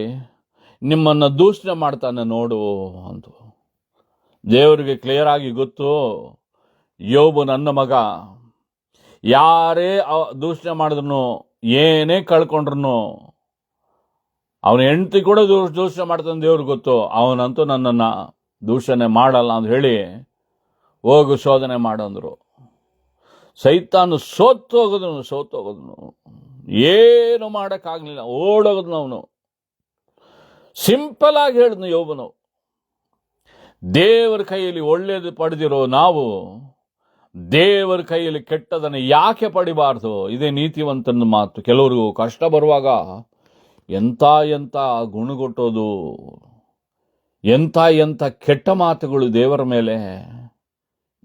ನಿಮ್ಮನ್ನ ದೂಷಣೆ ಮಾಡ್ತಾನೆ ನೋಡು ಅಂತ. ದೇವರಿಗೆ ಕ್ಲಿಯರ್ ಆಗಿ ಗೊತ್ತು, ಯೋಬು ನನ್ನ ಮಗ, ಯಾರೇ ದೂಷಣೆ ಮಾಡಿದ್ರು, ಏನೇ ಕಳ್ಕೊಂಡ್ರು, ಅವನ ಹೆಂಡತಿ ಕೂಡ ದೂಷಣೆ ಮಾಡ್ತಾನೆ ದೇವ್ರಿಗೆ ಗೊತ್ತು, ಅವನಂತೂ ನನ್ನನ್ನು ದೂಷಣೆ ಮಾಡಲ್ಲ ಅಂತ ಹೇಳಿ ಹೋಗು ಶೋಧನೆ ಮಾಡಂದ್ರು. ಸೈತಾನು ಸೋತೋಗೋದನು, ಏನು ಮಾಡೋಕ್ಕಾಗಲಿಲ್ಲ, ಓಡೋಗೋದನು. ಅವನು ಸಿಂಪಲ್ ಆಗಿ ಹೇಳಿದ್ನು ಯೋಬನು, ದೇವರ ಕೈಯಲ್ಲಿ ಒಳ್ಳೇದು ಪಡೆದಿರೋ ನಾವು ದೇವರ ಕೈಯಲ್ಲಿ ಕೆಟ್ಟದನ್ನು ಯಾಕೆ ಪಡಿಬಾರ್ದು? ಇದೇ ನೀತಿವಂತನ ಮಾತು. ಕೆಲವರಿಗೂ ಕಷ್ಟ ಬರುವಾಗ ಎಂಥ ಗುಣಗೊಟ್ಟೋದು, ಎಂಥ ಕೆಟ್ಟ ಮಾತುಗಳು ದೇವರ ಮೇಲೆ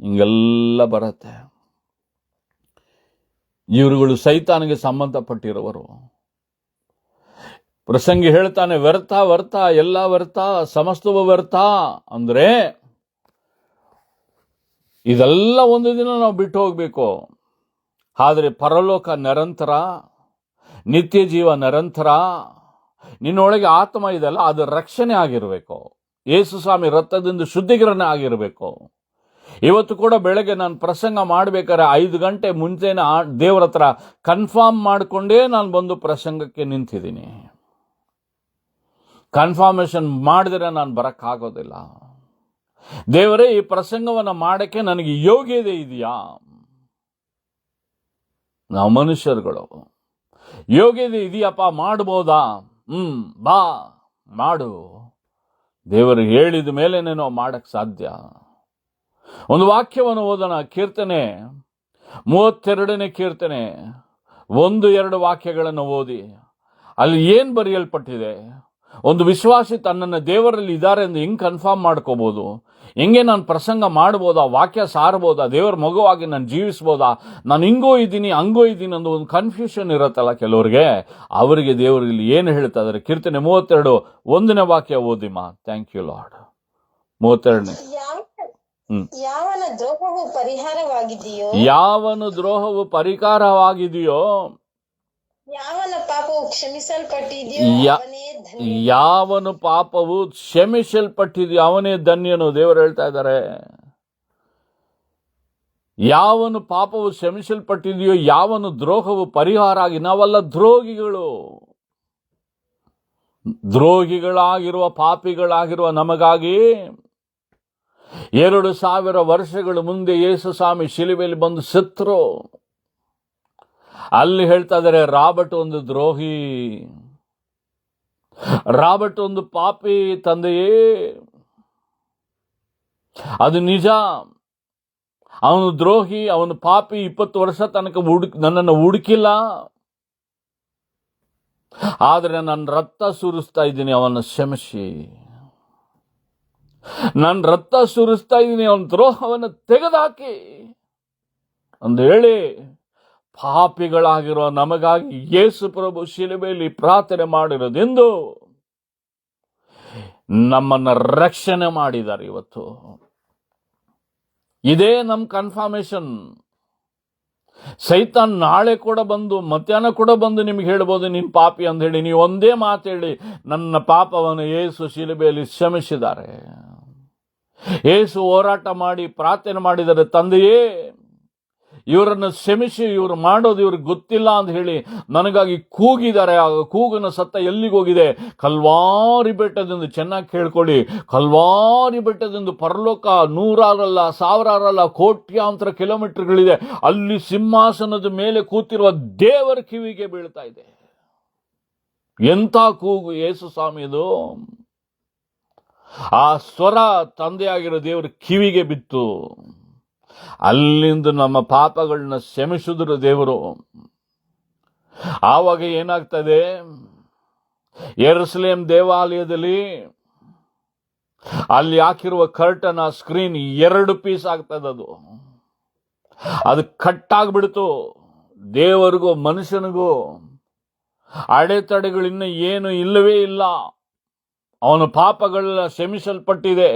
ಹಿಂಗೆಲ್ಲ ಬರುತ್ತೆ. ಇವರುಗಳು ಸೈತಾನಿಗೆ ಸಂಬಂಧಪಟ್ಟಿರುವರು. ಪ್ರಸಂಗಿ ಹೇಳ್ತಾನೆ, ವ್ಯರ್ಥ ಎಲ್ಲ ವ್ಯರ್ಥ, ಸಮಸ್ತವ ವ್ಯರ್ಥ ಅಂದ್ರೆ ಇದೆಲ್ಲ ಒಂದು ದಿನ ನಾವು ಬಿಟ್ಟು ಹೋಗ್ಬೇಕು. ಆದರೆ ಪರಲೋಕ ನಿರಂತರ, ನಿತ್ಯ ಜೀವ ನಿರಂತರ. ನಿನ್ನೊಳಗೆ ಆತ್ಮ ಇದೆಲ್ಲ, ಅದು ರಕ್ಷಣೆ ಆಗಿರಬೇಕು, ಯೇಸು ಸ್ವಾಮಿ ರಕ್ತದಿಂದ ಶುದ್ಧೀಕರಣೆ ಆಗಿರಬೇಕು. ಇವತ್ತು ಕೂಡ ಬೆಳಗ್ಗೆ ನಾನು ಪ್ರಸಂಗ ಮಾಡ್ಬೇಕಾದ್ರೆ 5 ಗಂಟೆ ಮುಂಚೆನೆ ದೇವರ ಹತ್ರ ಕನ್ಫರ್ಮ್ ಮಾಡಿಕೊಂಡೇ ನಾನು ಬಂದು ಪ್ರಸಂಗಕ್ಕೆ ನಿಂತಿದ್ದೀನಿ. ಕನ್ಫರ್ಮೇಶನ್ ಮಾಡಿದ್ರೆ ನಾನು ಬರೋಕ್ಕಾಗೋದಿಲ್ಲ. ದೇವರೇ, ಈ ಪ್ರಸಂಗವನ್ನು ಮಾಡಕ್ಕೆ ನನಗೆ ಯೋಗ್ಯತೆ ಇದೆಯಾ? ನಾವು ಮನುಷ್ಯರುಗಳು, ಯೋಗ್ಯತೆ ಇದೆಯಪ್ಪ, ಮಾಡ್ಬೋದಾ? ಬಾ ಮಾಡು. ದೇವರು ಹೇಳಿದ ಮೇಲೇನೆ ನಾವು ಮಾಡಕ್ ಸಾಧ್ಯ. ಒಂದು ವಾಕ್ಯವನ್ನು ಓದೋಣ. ಕೀರ್ತನೆ 32ನೇ ಕೀರ್ತನೆ 1-2 ವಾಕ್ಯಗಳನ್ನು ಓದಿ. ಅಲ್ಲಿ ಏನ್ ಬರೆಯಲ್ಪಟ್ಟಿದೆ? ಒಂದು ವಿಶ್ವಾಸಿ ತನ್ನನ್ನು ದೇವರಲ್ಲಿ ಇದ್ದಾರೆ ಎಂದು ಹೆಂಗ್ ಕನ್ಫರ್ಮ್ ಮಾಡ್ಕೋಬಹುದು? ಹೆಂಗೆ ನಾನು ಪ್ರಸಂಗ ಮಾಡ್ಬೋದಾ? ವಾಕ್ಯ ಸಾರಬಹುದಾ? ದೇವರ ಮಗುವಾಗಿ ನಾನು ಜೀವಿಸ್ಬೋದಾ? ನಾನು ಹಿಂಗೋ ಇದ್ದೀನಿ ಹಂಗೋ ಇದ್ದೀನಿ ಅನ್ನೋ ಒಂದು ಕನ್ಫ್ಯೂಷನ್ ಇರುತ್ತಲ್ಲ ಕೆಲವರಿಗೆ. ಅವರಿಗೆ ದೇವರು ಇಲ್ಲಿ ಏನು ಹೇಳ್ತಾ ಇದ್ದಾರೆ? ಕೀರ್ತನೆ 32 1ನೇ ವಾಕ್ಯ ಓದಿಮಾ. Thank you lord. 32ನೇ. ಯಾವನ ದ್ರೋಹವು ಪರಿಹಾರವಾಗಿದೆಯೋ, ಯಾವನು ದ್ರೋಹವು ಪರಿಹಾರವಾಗಿದೆಯೋ, ಯಾವನ ಪಾಪವು ಕ್ಷಮಿಸಲ್ಪಟ್ಟಿದೆಯೋ ಅವನೇ ಧನ್ಯ. ಯಾವನು ಪಾಪವು ಕ್ಷಮಿಸಲ್ಪಟ್ಟಿದೆಯೋ ಅವನೇ ಧನ್ಯನು. ದೇವರು ಹೇಳ್ತಾ ಇದ್ದಾರೆ, ಯಾವನು ಪಾಪವು ಕ್ಷಮಿಸಲ್ಪಟ್ಟಿದೆಯೋ, ಯಾವನು ದ್ರೋಹವು ಪರಿಹಾರ ಆಗಿ. ನಾವೆಲ್ಲ ದ್ರೋಹಿಗಳಾಗಿರುವ ಪಾಪಿಗಳಾಗಿರುವ ನಮಗಾಗಿ 2000 ವರ್ಷಗಳ ಮುಂದೆ ಯೇಸು ಸ್ವಾಮಿ ಶಿಲುಬೆಯಲ್ಲಿ ಬಂದು ಸತ್ರು. ಅಲ್ಲಿ ಹೇಳ್ತಾ ಇದ್ದಾರೆ, ರಾಬರ್ಟ್ ಒಂದು ದ್ರೋಹಿ, ರಾಬರ್ಟ್ ಒಂದು ಪಾಪಿ ತಂದೆಯೇ. ಅದು ನಿಜ. ಅವನು ದ್ರೋಹಿ, ಅವನು ಪಾಪಿ. 20 ವರ್ಷ ತನಕ ನನ್ನನ್ನು ಹುಡುಕಿಲ್ಲ, ಆದರೆ ನಾನು ರಕ್ತ ಸುರಿಸ್ತಾ ಇದ್ದೀನಿ, ಅವನ ಕ್ಷಮಿಸಿ. ನಾನು ರಕ್ತ ಸುರಿಸ್ತಾ ಇದ್ದೀನಿ, ಅವನ ದ್ರೋಹವನ್ನು ತೆಗೆದುಹಾಕಿ ಅಂತ ಹೇಳಿ ಪಾಪಿಗಳಾಗಿರೋ ನಮಗಾಗಿ ಯೇಸು ಪ್ರಭು ಶಿಲುಬೆಯಲ್ಲಿ ಪ್ರಾರ್ಥನೆ ಮಾಡಿರೋದೆಂದು ನಮ್ಮನ್ನ ರಕ್ಷಣೆ ಮಾಡಿದ್ದಾರೆ. ಇವತ್ತು ಇದೇ ನಮ್ಮ ಕನ್ಫರ್ಮೇಶನ್. ಸೈತಾನ್ ನಾಳೆ ಕೂಡ ಬಂದು, ಮಧ್ಯಾಹ್ನ ಕೂಡ ಬಂದು ನಿಮ್ಗೆ ಹೇಳ್ಬೋದು ನೀನು ಪಾಪಿ ಅಂತ ಹೇಳಿ. ನೀವು ಒಂದೇ ಮಾತು ಹೇಳಿ, ನನ್ನ ಪಾಪವನ್ನು ಯೇಸು ಶಿಲುಬೆಯಲ್ಲಿ ಕ್ಷಮಿಸಿದ್ದಾರೆ. ಯೇಸು ಹೋರಾಟ ಮಾಡಿ ಪ್ರಾರ್ಥನೆ ಮಾಡಿದರೆ, ತಂದೆಯೇ ಇವರನ್ನು ಕ್ಷಮಿಸಿ, ಇವರು ಮಾಡೋದು ಇವ್ರಿಗೆ ಗೊತ್ತಿಲ್ಲ ಅಂತ ಹೇಳಿ ನನಗಾಗಿ ಕೂಗಿದ್ದಾರೆ. ಆ ಕೂಗಿನ ಸತ್ತ ಎಲ್ಲಿಗೆ ಹೋಗಿದೆ? ಕಲ್ವಾರಿ ಬೆಟ್ಟದಿಂದ. ಚೆನ್ನಾಗಿ ಕೇಳ್ಕೊಳ್ಳಿ, ಕಲ್ವಾರಿ ಬೆಟ್ಟದಿಂದ ಪರಲೋಕ 100 ಅಲ್ಲ, 1000 ಅಲ್ಲ, ಕೋಟ್ಯಾಂತರ ಕಿಲೋಮೀಟರ್ಗಳಿದೆ. ಅಲ್ಲಿ ಸಿಂಹಾಸನದ ಮೇಲೆ ಕೂತಿರುವ ದೇವರ ಕಿವಿಗೆ ಬೀಳ್ತಾ ಇದೆ. ಎಂಥ ಕೂಗು ಯೇಸು ಸ್ವಾಮಿದು! ಆ ಸ್ವರ ತಂದೆಯಾಗಿರೋ ದೇವರ ಕಿವಿಗೆ ಬಿತ್ತು. ಅಲ್ಲಿಂದ ನಮ್ಮ ಪಾಪಗಳನ್ನ ಕ್ಷಮಿಸಿದ್ರು ದೇವರು. ಆವಾಗ ಏನಾಗ್ತದೆ? ಯೆರೂಸಲೇಮ್ ದೇವಾಲಯದಲ್ಲಿ ಅಲ್ಲಿ ಹಾಕಿರುವ ಕರ್ಟನ್, ಆ ಸ್ಕ್ರೀನ್ 2 ಪೀಸ್ ಆಗ್ತದೆ. ಅದು ಕಟ್ಟಾಗ್ಬಿಡ್ತು. ದೇವರಿಗೂ ಮನುಷ್ಯನಿಗೂ ಅಡೆತಡೆಗಳಿನ್ನ ಏನು ಇಲ್ಲವೇ ಇಲ್ಲ. ಅವನ ಪಾಪಗಳೆಲ್ಲ ಕ್ಷಮಿಸಲ್ಪಟ್ಟಿದೆ,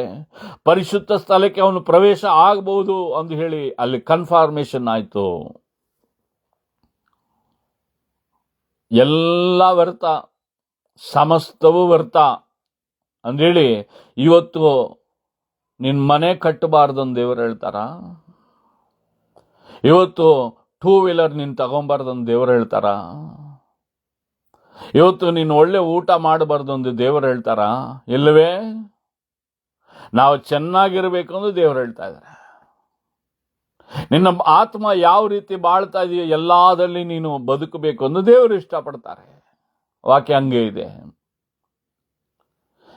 ಪರಿಶುದ್ಧ ಸ್ಥಳಕ್ಕೆ ಅವನು ಪ್ರವೇಶ ಆಗಬಹುದು ಅಂತ ಹೇಳಿ ಅಲ್ಲಿ ಕನ್ಫರ್ಮೇಶನ್ ಆಯ್ತು. ಎಲ್ಲ ವ್ಯರ್ಥ, ಸಮಸ್ತವೂ ವ್ಯರ್ಥ ಅಂದೇಳಿ ಇವತ್ತು ನಿನ್ ಮನೆ ಕಟ್ಟಬಾರ್ದು ಅಂತ ದೇವರು ಹೇಳ್ತಾರ? ಇವತ್ತು 2 ವೀಲರ್ ನೀನ್ ತಗೊಂಬಾರ್ದು ಅಂತ ದೇವರು ಹೇಳ್ತಾರ? ಇವತ್ತು ನೀನು ಒಳ್ಳೆ ಊಟ ಮಾಡಬಾರ್ದು ಅಂತ ದೇವರು ಹೇಳ್ತಾರ? ಇಲ್ಲವೇ? ನಾವು ಚೆನ್ನಾಗಿರ್ಬೇಕು ಅಂತ ದೇವರು ಹೇಳ್ತಾ ಇದ್ದಾರೆ. ನಿನ್ನ ಆತ್ಮ ಯಾವ ರೀತಿ ಬಾಳ್ತಾ ಇದೆಯೋ ಎಲ್ಲಾದಲ್ಲಿ ನೀನು ಬದುಕಬೇಕು ಅಂತ ದೇವರು ಇಷ್ಟಪಡ್ತಾರೆ. ವಾಕ್ಯ ಹಂಗೆ ಇದೆ.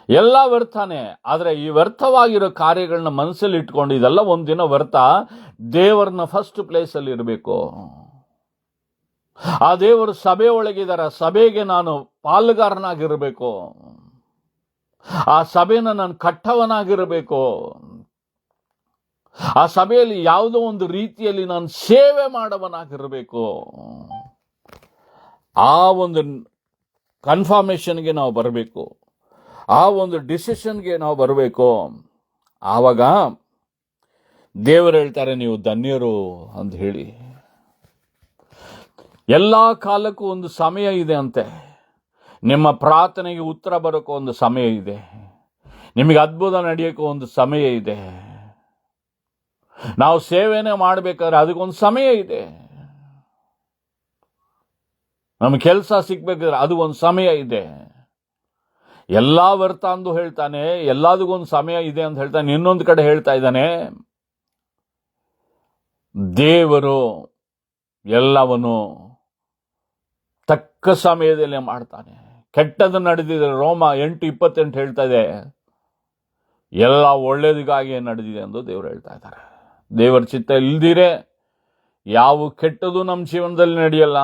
ಎಲ್ಲ ವ್ಯರ್ಥನೇ. ಆದ್ರೆ ಈ ವ್ಯರ್ಥವಾಗಿರೋ ಕಾರ್ಯಗಳನ್ನ ಮನಸ್ಸಲ್ಲಿ ಇಟ್ಕೊಂಡು ಇದೆಲ್ಲ ಒಂದಿನ ವ್ಯರ್ಥ. ದೇವರನ್ನ ಫಸ್ಟ್ ಪ್ಲೇಸ್ ಅಲ್ಲಿ ಇರಬೇಕು. ಆ ದೇವರು ಸಭೆ ಒಳಗಿದ್ದಾರೆ. ಸಭೆಗೆ ನಾನು ಪಾಲುಗಾರನಾಗಿರಬೇಕು. ಆ ಸಭೆನ ನಾನು ಕಟ್ಟವನಾಗಿರಬೇಕು. ಆ ಸಭೆಯಲ್ಲಿ ಯಾವುದೋ ಒಂದು ರೀತಿಯಲ್ಲಿ ನಾನು ಸೇವೆ ಮಾಡವನಾಗಿರಬೇಕು. ಆ ಒಂದು ಕನ್ಫರ್ಮೇಶನ್ಗೆ ನಾವು ಬರಬೇಕು. ಆ ಒಂದು ಡಿಸಿಷನ್ಗೆ ನಾವು ಬರಬೇಕು. ಆವಾಗ ದೇವರು ಹೇಳ್ತಾರೆ, ನೀವು ಧನ್ಯರು ಅಂತ ಹೇಳಿ. ಎಲ್ಲ ಕಾಲಕ್ಕೂ ಒಂದು ಸಮಯ ಇದೆ ಅಂತೆ. ನಿಮ್ಮ ಪ್ರಾರ್ಥನೆಗೆ ಉತ್ತರ ಬರೋಕ್ಕೂ ಒಂದು ಸಮಯ ಇದೆ. ನಿಮಗೆ ಅದ್ಭುತ ನಡೆಯೋಕ್ಕೂ ಒಂದು ಸಮಯ ಇದೆ. ನಾವು ಸೇವೆನೇ ಮಾಡಬೇಕಾದ್ರೆ ಅದಕ್ಕೊಂದು ಸಮಯ ಇದೆ. ನಮ್ಮ ಕೆಲಸ ಸಿಗ್ಬೇಕಾದ್ರೆ ಅದು ಒಂದು ಸಮಯ ಇದೆ. ಎಲ್ಲ ವ್ಯರ್ಥ ಅಂದು ಹೇಳ್ತಾನೆ, ಎಲ್ಲದಕ್ಕೊಂದು ಸಮಯ ಇದೆ ಅಂತ ಹೇಳ್ತಾನೆ. ಇನ್ನೊಂದು ಕಡೆ ಹೇಳ್ತಾ ಇದ್ದಾನೆ, ದೇವರು ಎಲ್ಲವನ್ನು ತಕ್ಕ ಸಮಯದಲ್ಲೇ ಮಾಡ್ತಾನೆ. ಕೆಟ್ಟದ್ದು ನಡೆದಿದೆ, ರೋಮ 8:28 ಹೇಳ್ತಾ ಇದೆ, ಎಲ್ಲ ಒಳ್ಳೇದಿಗಾಗಿ ನಡೆದಿದೆ ಎಂದು ದೇವರು ಹೇಳ್ತಾ ಇದ್ದಾರೆ. ದೇವರ ಚಿತ್ತ ಇಲ್ದಿರೆ ಯಾವ ಕೆಟ್ಟದು ನಮ್ಮ ಜೀವನದಲ್ಲಿ ನಡೆಯಲ್ಲ,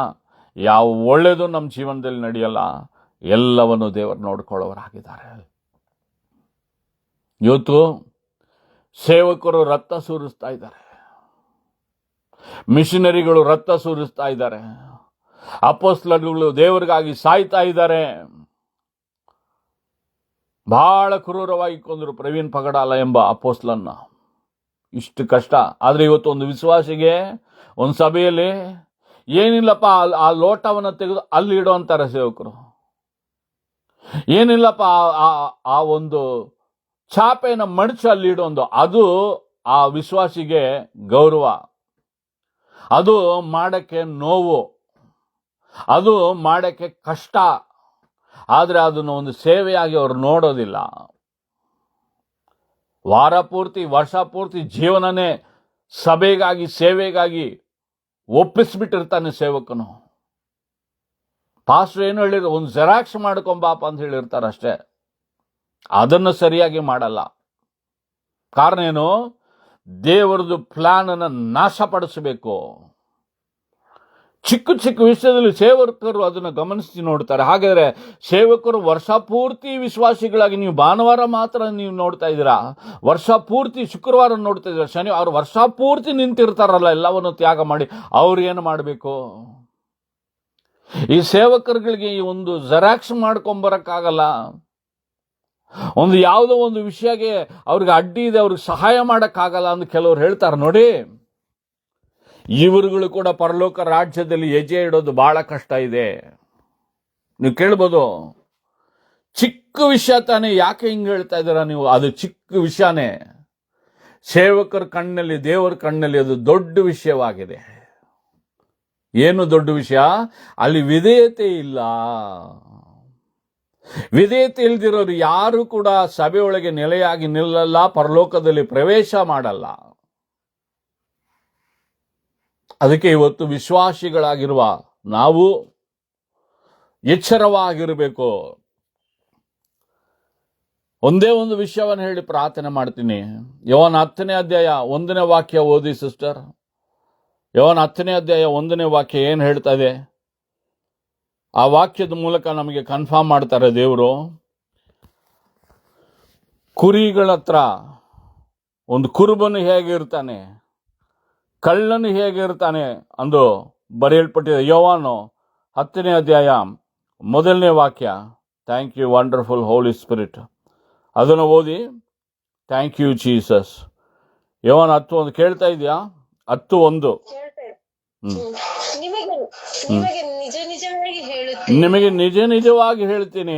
ಯಾವ ಒಳ್ಳೇದು ನಮ್ಮ ಜೀವನದಲ್ಲಿ ನಡೆಯಲ್ಲ. ಎಲ್ಲವನ್ನು ದೇವರು ನೋಡ್ಕೊಳ್ಳೋರಾಗಿದ್ದಾರೆ. ಇವತ್ತು ಸೇವಕರು ರಕ್ತ ಸುರಿಸ್ತಾ ಇದ್ದಾರೆ, ಮಿಷನರಿಗಳು ರಕ್ತ ಸುರಿಸ್ತಾ ಇದ್ದಾರೆ, ಅಪೊಸ್ತಲರುಗಳು ದೇವರಿಗಾಗಿ ಸಾಯ್ತಾ ಇದ್ದಾರೆ. ಬಹಳ ಕ್ರೂರವಾಗಿ ಕೊಂದರು ಪ್ರವೀಣ್ ಪಗಡಾಲ ಎಂಬ ಅಪೊಸ್ತಲನ್ನ. ಇಷ್ಟು ಕಷ್ಟ. ಆದರೆ ಇವತ್ತು ಒಂದು ವಿಶ್ವಾಸಿಗೆ ಒಂದು ಸಭೆಯಲ್ಲಿ ಏನಿಲ್ಲಪ್ಪ, ಆ ಲೋಟವನ್ನು ತೆಗೆದು ಅಲ್ಲಿ ಇಡೋ ಅಂತಾರೆ ಸೇವಕರು. ಏನಿಲ್ಲಪ್ಪ, ಆ ಒಂದು ಚಾಪೆಯನ್ನು ಮಡಚಿ ಅಲ್ಲಿ ಇಡೋದು, ಅದು ಆ ವಿಶ್ವಾಸಿಗೆ ಗೌರವ. ಅದು ಮಾಡಕ್ಕೆ ನೋವು, ಅದು ಮಾಡಕ್ಕೆ ಕಷ್ಟ. ಆದರೆ ಅದನ್ನು ಒಂದು ಸೇವೆಯಾಗಿ ಅವರು ನೋಡೋದಿಲ್ಲ. ವಾರ ಪೂರ್ತಿ, ವರ್ಷ ಪೂರ್ತಿ ಜೀವನನೇ ಸಭೆಗಾಗಿ, ಸೇವೆಗಾಗಿ ಒಪ್ಪಿಸ್ಬಿಟ್ಟಿರ್ತಾನೆ ಸೇವಕನು. ಪಾಸ್ಟರ್ ಏನು ಹೇಳಿದ್ರು, ಒಂದು ಜೆರಾಕ್ಸ್ ಮಾಡ್ಕೊಂಬಾಪ ಅಂತ ಹೇಳಿರ್ತಾರೆ ಅಷ್ಟೇ. ಅದನ್ನು ಸರಿಯಾಗಿ ಮಾಡಲ್ಲ. ಕಾರಣ ಏನು? ದೇವರದು ಪ್ಲಾನ್ ಅನ್ನು ನಾಶಪಡಿಸಬೇಕು. ಚಿಕ್ಕ ಚಿಕ್ಕ ವಿಷಯದಲ್ಲಿ ಸೇವಕರು ಅದನ್ನು ಗಮನಿಸಿ ನೋಡ್ತಾರೆ. ಹಾಗಾದ್ರೆ ಸೇವಕರು ವರ್ಷ ಪೂರ್ತಿ ವಿಶ್ವಾಸಿಗಳಾಗಿ, ನೀವು ಭಾನುವಾರ ಮಾತ್ರ ನೀವು ನೋಡ್ತಾ ಇದ್ದೀರಾ, ವರ್ಷ ಪೂರ್ತಿ ಶುಕ್ರವಾರ ನೋಡ್ತಾ ಇದ್ದೀರಾ, ಶನಿವಾರ ವರ್ಷ ಪೂರ್ತಿ ನಿಂತಿರ್ತಾರಲ್ಲ ಎಲ್ಲವನ್ನು ತ್ಯಾಗ ಮಾಡಿ, ಅವ್ರು ಏನು ಮಾಡಬೇಕು? ಈ ಸೇವಕರುಗಳಿಗೆ ಈ ಒಂದು ಜೆರಾಕ್ಸ್ ಮಾಡ್ಕೊಂಬರಕ್ಕಾಗಲ್ಲ. ಒಂದು ಯಾವುದೋ ಒಂದು ವಿಷಯಕ್ಕೆ ಅವ್ರಿಗೆ ಅಡ್ಡಿ ಇದೆ, ಅವ್ರಿಗೆ ಸಹಾಯ ಮಾಡೋಕ್ಕಾಗಲ್ಲ ಅಂತ ಕೆಲವ್ರು ಹೇಳ್ತಾರೆ. ನೋಡಿ, ಇವರುಗಳು ಕೂಡ ಪರಲೋಕ ರಾಜ್ಯದಲ್ಲಿ ಹೆಜ್ಜೆ ಇಡೋದು ಬಹಳ ಕಷ್ಟ ಇದೆ. ನೀವು ಕೇಳ್ಬೋದು, ಚಿಕ್ಕ ವಿಷಯ ತಾನೇ, ಯಾಕೆ ಹಿಂಗೆ ಹೇಳ್ತಾ ಇದ್ದೀರಾ ನೀವು? ಅದು ಚಿಕ್ಕ ವಿಷಯನೇ. ಸೇವಕರ ಕಣ್ಣಲ್ಲಿ, ದೇವರ ಕಣ್ಣಲ್ಲಿ ಅದು ದೊಡ್ಡ ವಿಷಯವಾಗಿದೆ. ಏನು ದೊಡ್ಡ ವಿಷಯ? ಅಲ್ಲಿ ವಿಧೇಯತೆ ಇಲ್ಲ. ವಿಧೇಯತೆ ಇಲ್ದಿರೋರು ಯಾರು ಕೂಡ ಸಭೆಯೊಳಗೆ ನೆಲೆಯಾಗಿ ನಿಲ್ಲಲ್ಲ, ಪರಲೋಕದಲ್ಲಿ ಪ್ರವೇಶ ಮಾಡಲ್ಲ. ಅದಕ್ಕೆ ಇವತ್ತು ವಿಶ್ವಾಸಿಗಳಾಗಿರುವ ನಾವು ಎಚ್ಚರವಾಗಿರಬೇಕು. ಒಂದೇ ಒಂದು ವಿಷಯವನ್ನು ಹೇಳಿ ಪ್ರಾರ್ಥನೆ ಮಾಡ್ತೀನಿ. ಯೋಹಾನ 10ನೇ ಅಧ್ಯಾಯ 1ನೇ ವಾಕ್ಯ ಓದಿ ಸಿಸ್ಟರ್. ಯೋಹಾನ 10ನೇ ಅಧ್ಯಾಯ 1ನೇ ವಾಕ್ಯ ಏನು ಹೇಳ್ತಾ ಇದೆ? ಆ ವಾಕ್ಯದ ಮೂಲಕ ನಮಗೆ ಕನ್ಫರ್ಮ್ ಮಾಡ್ತಾರೆ ದೇವರು. ಕುರಿಗಳ ಹತ್ರ ಒಂದು ಕುರುಬನು ಹೇಗಿರ್ತಾನೆ, ಕಳ್ಳನು ಹೇಗಿರ್ತಾನೆ ಅಂದು ಬರೆಯಲ್ಪಟ್ಟಿದೆ. ಯೋಹಾನ 10ನೇ ಅಧ್ಯಾಯ 1ನೇ ವಾಕ್ಯ. Thank you wonderful holy spirit. ಅದನ್ನು ಓದಿ. Thank you Jesus. ಯೋಹಾನ 10:1 ಕೇಳ್ತಾ ಇದೆಯಾ? 10:1. ನಿಮಗೆ ನಿಜ ನಿಜವಾಗಿ ಹೇಳ್ತೀನಿ,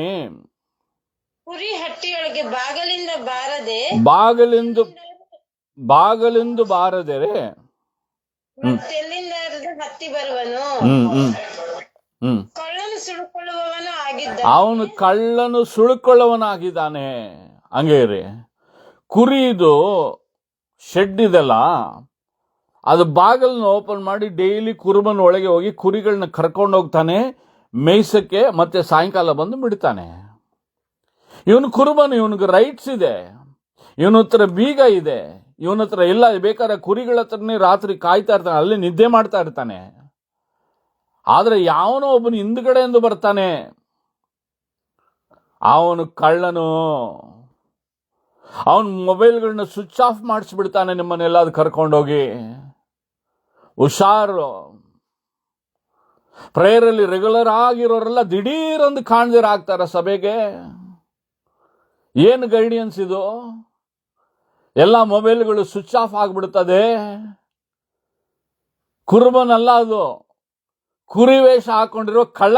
ಕುರಿ ಹಟ್ಟಿಯೊಳಗೆ ಬಾಗಲಿಂದು ಬಾರದೆ ಹತ್ತಿ ಬರುವನು, ಕಳ್ಳನು ಸುಳುಕೊಳ್ಳುವವನು ಆಗಿದ್ದ. ಅವನು ಕಳ್ಳನು ಸುಳುಕೊಳ್ಳುವನಾಗಿದ್ದಾನೆ. ಹಂಗೇ ರೀ, ಕುರಿದು ಶೆಡ್ ಇದೆಲ್ಲ, ಅದು ಬಾಗಲನ್ನ ಓಪನ್ ಮಾಡಿ ಡೈಲಿ ಕುರುಬನ ಒಳಗೆ ಹೋಗಿ ಕುರಿಗಳನ್ನ ಕರ್ಕೊಂಡು ಹೋಗ್ತಾನೆ ಮೇಯ್ಸಕ್ಕೆ, ಮತ್ತೆ ಸಾಯಂಕಾಲ ಬಂದು ಬಿಡ್ತಾನೆ. ಇವನು ಕುರುಬನು, ಇವನಿಗೆ ರೈಟ್ಸ್ ಇದೆ, ಇವನ ಹತ್ರ ಬೀಗ ಇದೆ, ಇವನ ಹತ್ರ ಎಲ್ಲ ಬೇಕಾದ್ರೆ ಕುರಿಗಳ ಹತ್ರನೇ ರಾತ್ರಿ ಕಾಯ್ತಾ ಇರ್ತಾನೆ, ಅಲ್ಲಿ ನಿದ್ದೆ ಮಾಡ್ತಾ ಇರ್ತಾನೆ. ಆದ್ರೆ ಯಾವನೋ ಒಬ್ಬನು ಹಿಂದ್ಗಡೆಯಿಂದ ಬರ್ತಾನೆ, ಅವನು ಕಳ್ಳನು. ಅವನ ಮೊಬೈಲ್ಗಳನ್ನ ಸ್ವಿಚ್ ಆಫ್ ಮಾಡಿಸ್ಬಿಡ್ತಾನೆ ನಿಮ್ಮನ್ನೆಲ್ಲ ಕರ್ಕೊಂಡೋಗಿ. ಹುಷಾರು. ಪ್ರೇಯರಲ್ಲಿ ರೆಗ್ಯುಲರ್ ಆಗಿರೋರೆಲ್ಲ ದಿಢೀರಂದು ಕಾಣ್ದಿರ ಆಗ್ತಾರ ಸಭೆಗೆ. ಏನು ಗೈಡೆನ್ಸ್ ಇದು? ಎಲ್ಲ ಮೊಬೈಲ್ಗಳು ಸ್ವಿಚ್ ಆಫ್ ಆಗ್ಬಿಡ್ತದೆ. ಕುರುಬನಲ್ಲ ಅದು, ಕುರಿ ವೇಷ ಹಾಕೊಂಡಿರೋ ಕಳ್ಳ.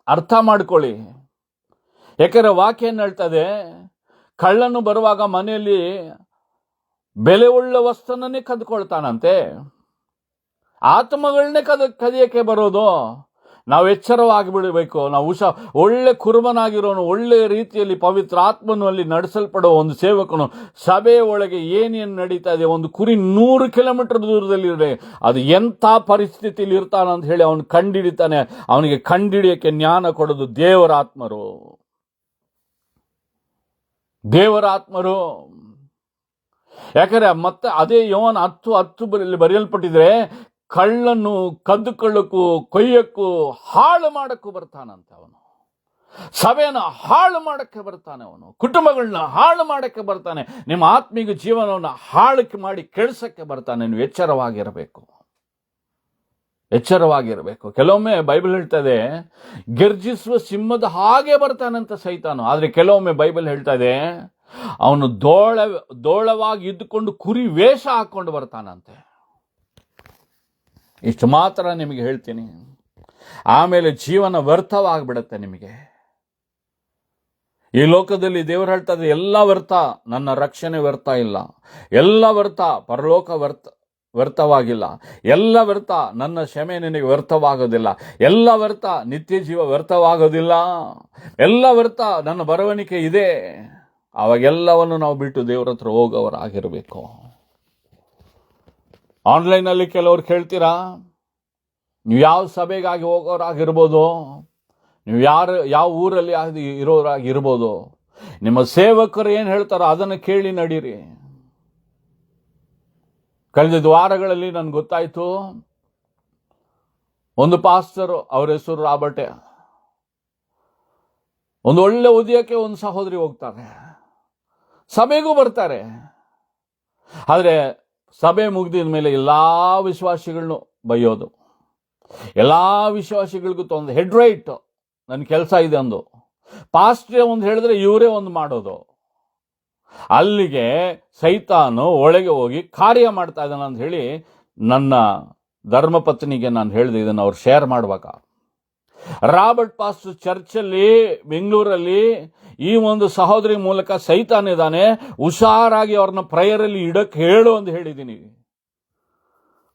ಅರ್ಥ ಮಾಡ್ಕೊಳ್ಳಿ. ಯಾಕಂದ್ರೆ ವಾಕ್ಯ ಏನ್ ಹೇಳ್ತದೆ, ಕಳ್ಳನು ಬರುವಾಗ ಮನೆಯಲ್ಲಿ ಬೆಲೆ ಉಳ್ಳ ವಸ್ತುವನ್ನೇ ಕದ್ಕೊಳ್ತಾನಂತೆ. ಆತ್ಮಗಳನ್ನೇ ಕದಿಯಕ್ಕೆ ಬರೋದು. ನಾವು ಎಚ್ಚರವಾಗಿ ಬಿಡಬೇಕು. ನಾವು ಒಳ್ಳೆ ಕುರುಬನಾಗಿರೋನು, ಒಳ್ಳೆ ರೀತಿಯಲ್ಲಿ ಪವಿತ್ರ ಆತ್ಮನಲ್ಲಿ ನಡೆಸಲ್ಪಡುವ ಒಂದು ಸೇವಕನು ಸಭೆಯ ಒಳಗೆ ಏನೇನು ನಡೀತಾ ಇದೆ, ಒಂದು ಕುರಿ 100 ಕಿಲೋಮೀಟರ್ ದೂರದಲ್ಲಿರಲಿ, ಅದು ಎಂಥ ಪರಿಸ್ಥಿತಿಯಲ್ಲಿ ಇರ್ತಾನಂತ ಹೇಳಿ ಅವನು ಕಂಡಿಡಿತಾನೆ. ಅವನಿಗೆ ಕಂಡಿಡಿಯಕ್ಕೆ ಜ್ಞಾನ ಕೊಡೋದು ದೇವರಾತ್ಮರು. ಯಾಕಂದ್ರೆ ಮತ್ತೆ ಅದೇ ಯೋಹಾನ 10:10 ಬರೆಯಲ್ಪಟ್ಟಿದ್ರೆ, ಕಳ್ಳನ್ನು ಕದ್ದುಕೊಳ್ಳಕ್ಕೂ ಕೊಯ್ಯಕ್ಕೂ ಹಾಳು ಮಾಡಕ್ಕೂ ಬರ್ತಾನಂತೆ ಅವನು. ಸಭೆಯನ್ನು ಹಾಳು ಮಾಡಕ್ಕೆ ಬರ್ತಾನೆ ಅವನು. ಕುಟುಂಬಗಳನ್ನ ಹಾಳು ಮಾಡಕ್ಕೆ ಬರ್ತಾನೆ. ನಿಮ್ಮ ಆತ್ಮಿಕ ಜೀವನವನ್ನು ಹಾಳಕ್ಕೆ ಮಾಡಿ ಕೆಡಿಸಕ್ಕೆ ಬರ್ತಾನೆ. ನೀವು ಎಚ್ಚರವಾಗಿರಬೇಕು. ಕೆಲವೊಮ್ಮೆ ಬೈಬಲ್ ಹೇಳ್ತಾ ಇದೆ, ಗೆರ್ಜಿಸುವ ಸಿಂಹದ ಹಾಗೆ ಬರ್ತಾನಂತ ಸೈತಾನು. ಆದ್ರೆ ಕೆಲವೊಮ್ಮೆ ಬೈಬಲ್ ಹೇಳ್ತಾ ಇದೆ, ಅವನು ದೋಳವಾಗಿ ಇದ್ದುಕೊಂಡು ಕುರಿ ವೇಷ ಹಾಕೊಂಡು ಬರ್ತಾನಂತೆ. ಇಷ್ಟು ಮಾತ್ರ ನಿಮಗೆ ಹೇಳ್ತೀನಿ. ಆಮೇಲೆ ಜೀವನ ವ್ಯರ್ಥವಾಗ್ಬಿಡತ್ತೆ ನಿಮಗೆ. ಈ ಲೋಕದಲ್ಲಿ ದೇವರು ಹೇಳ್ತದೆ, ಎಲ್ಲ ವ್ಯರ್ಥ, ನನ್ನ ರಕ್ಷಣೆ ವ್ಯರ್ಥ ಇಲ್ಲ, ಎಲ್ಲ ವ್ಯರ್ಥ, ಪರಲೋಕ ವ್ಯರ್ಥವಾಗಿಲ್ಲ, ಎಲ್ಲ ವ್ಯರ್ಥ, ನನ್ನ ಕ್ಷಮೆ ನಿನಗೆ ವ್ಯರ್ಥವಾಗೋದಿಲ್ಲ, ಎಲ್ಲ ವ್ಯರ್ಥ, ನಿತ್ಯ ಜೀವ ವ್ಯರ್ಥವಾಗೋದಿಲ್ಲ, ಎಲ್ಲ ವ್ಯರ್ಥ, ನನ್ನ ಬರವಣಿಗೆ ಇದೆ. ಅವಾಗೆಲ್ಲವನ್ನು ನಾವು ಬಿಟ್ಟು ದೇವರ ಹತ್ರ ಹೋಗೋವರಾಗಿರಬೇಕು. ಆನ್ಲೈನಲ್ಲಿ ಕೆಲವ್ರು ಕೇಳ್ತೀರಾ, ನೀವು ಯಾವ ಸಭೆಗಾಗಿ ಹೋಗೋರಾಗಿರ್ಬೋದು, ನೀವು ಯಾವ ಊರಲ್ಲಿ ಇರೋರಾಗಿರ್ಬೋದು, ನಿಮ್ಮ ಸೇವಕರು ಏನು ಹೇಳ್ತಾರೋ ಅದನ್ನು ಕೇಳಿ ನಡೀರಿ. ಕಳೆದ ವಾರಗಳಲ್ಲಿ ನನ್ಗೆ ಗೊತ್ತಾಯ್ತು, ಒಂದು ಪಾಸ್ಟರ್, ಅವ್ರ ಹೆಸರು ರಾಬರ್ಟೆ, ಒಂದು ಒಳ್ಳೆ ಉದ್ಯೋಗಕ್ಕೆ ಒಂದು ಸಹೋದರಿ ಹೋಗ್ತಾರೆ, ಸಭೆಗೂ ಬರ್ತಾರೆ. ಆದರೆ ಸಭೆ ಮುಗಿದ ಮೇಲೆ ಎಲ್ಲಾ ವಿಶ್ವಾಸಿಗಳನ್ನು ಬೈಯೋದು, ಎಲ್ಲಾ ವಿಶ್ವಾಸಿಗಳಿಗೂ ತೊಂದರೆ. ಹೆಡ್ ರೈಟ್, ನನ್ನ ಕೆಲಸ ಇದೆ ಅಂದು ಪಾಸ್ಟ್ರೇ ಒಂದು ಹೇಳಿದ್ರೆ ಇವರೇ ಒಂದು ಮಾಡೋದು. ಅಲ್ಲಿಗೆ ಸೈತಾನು ಒಳಗೆ ಹೋಗಿ ಕಾರ್ಯ ಮಾಡ್ತಾ ಇದ್ದಾನೆ ಅಂತ ಹೇಳಿ ನನ್ನ ಧರ್ಮಪತ್ನಿಗೆ ನಾನು ಹೇಳಿದೆ, ಇದನ್ನು ಅವ್ರು ಶೇರ್ ಮಾಡ್ಬೇಕ. ರಾಬರ್ಟ್ ಪಾಸ್ಟರ್ ಚರ್ಚಲ್ಲಿ ಬೆಂಗಳೂರಲ್ಲಿ ಈ ಒಂದು ಸಹೋದರಿ ಮೂಲಕ ಸೈತಾನ್ ಇದ್ದಾನೆ, ಹುಷಾರಾಗಿ ಅವ್ರನ್ನ ಪ್ರೇಯರಲ್ಲಿ ಇಡಕ್ಕೆ ಹೇಳು ಅಂತ ಹೇಳಿದ್ದೀನಿ.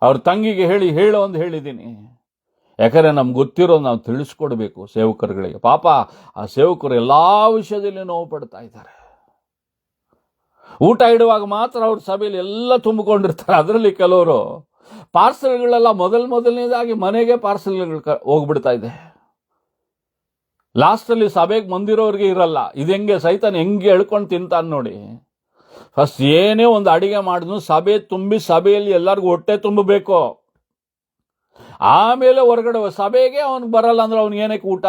ಅವ್ರ ತಂಗಿಗೆ ಹೇಳು ಅಂತ ಹೇಳಿದ್ದೀನಿ. ಯಾಕಂದ್ರೆ ನಮ್ಗೆ ಗೊತ್ತಿರೋದು ನಾವು ತಿಳಿಸ್ಕೊಡ್ಬೇಕು ಸೇವಕರುಗಳಿಗೆ. ಪಾಪ ಆ ಸೇವಕರು ಎಲ್ಲಾ ವಿಷಯದಲ್ಲಿ ನೋವು ಪಡ್ತಾ ಇದ್ದಾರೆ. ಊಟ ಇಡುವಾಗ ಮಾತ್ರ ಅವ್ರ ಸಭೆಯಲ್ಲಿ ಎಲ್ಲ ತುಂಬಿಕೊಂಡಿರ್ತಾರೆ. ಅದರಲ್ಲಿ ಕೆಲವರು ಪಾರ್ಸಲ್ಗಳೆಲ್ಲ ಮೊದಲನೇದಾಗಿ ಮನೆಗೆ ಪಾರ್ಸಲ್ಗಳು ಹೋಗ್ಬಿಡ್ತಾ ಇದೆ. ಲಾಸ್ಟಲ್ಲಿ ಸಭೆಗೆ ಬಂದಿರೋರಿಗೆ ಇರಲ್ಲ. ಇದು ಹೆಂಗೆ ಸೈತಾನ್ ಹೆಂಗೆ ಎಳ್ಕೊಂಡು ತಿಂತಾನೆ ನೋಡಿ. ಫಸ್ಟ್ ಏನೇ ಒಂದು ಅಡಿಗೆ ಮಾಡಿದ್ನು ಸಭೆ ತುಂಬಿ ಸಭೆಯಲ್ಲಿ ಎಲ್ಲರಿಗೂ ಹೊಟ್ಟೆ ತುಂಬಬೇಕು. ಆಮೇಲೆ ಹೊರಗಡೆ ಸಭೆಗೆ ಅವನು ಬರಲ್ಲ ಅಂದ್ರೆ ಅವ್ನಿಗೆ ಏನಕ್ಕೆ ಊಟ?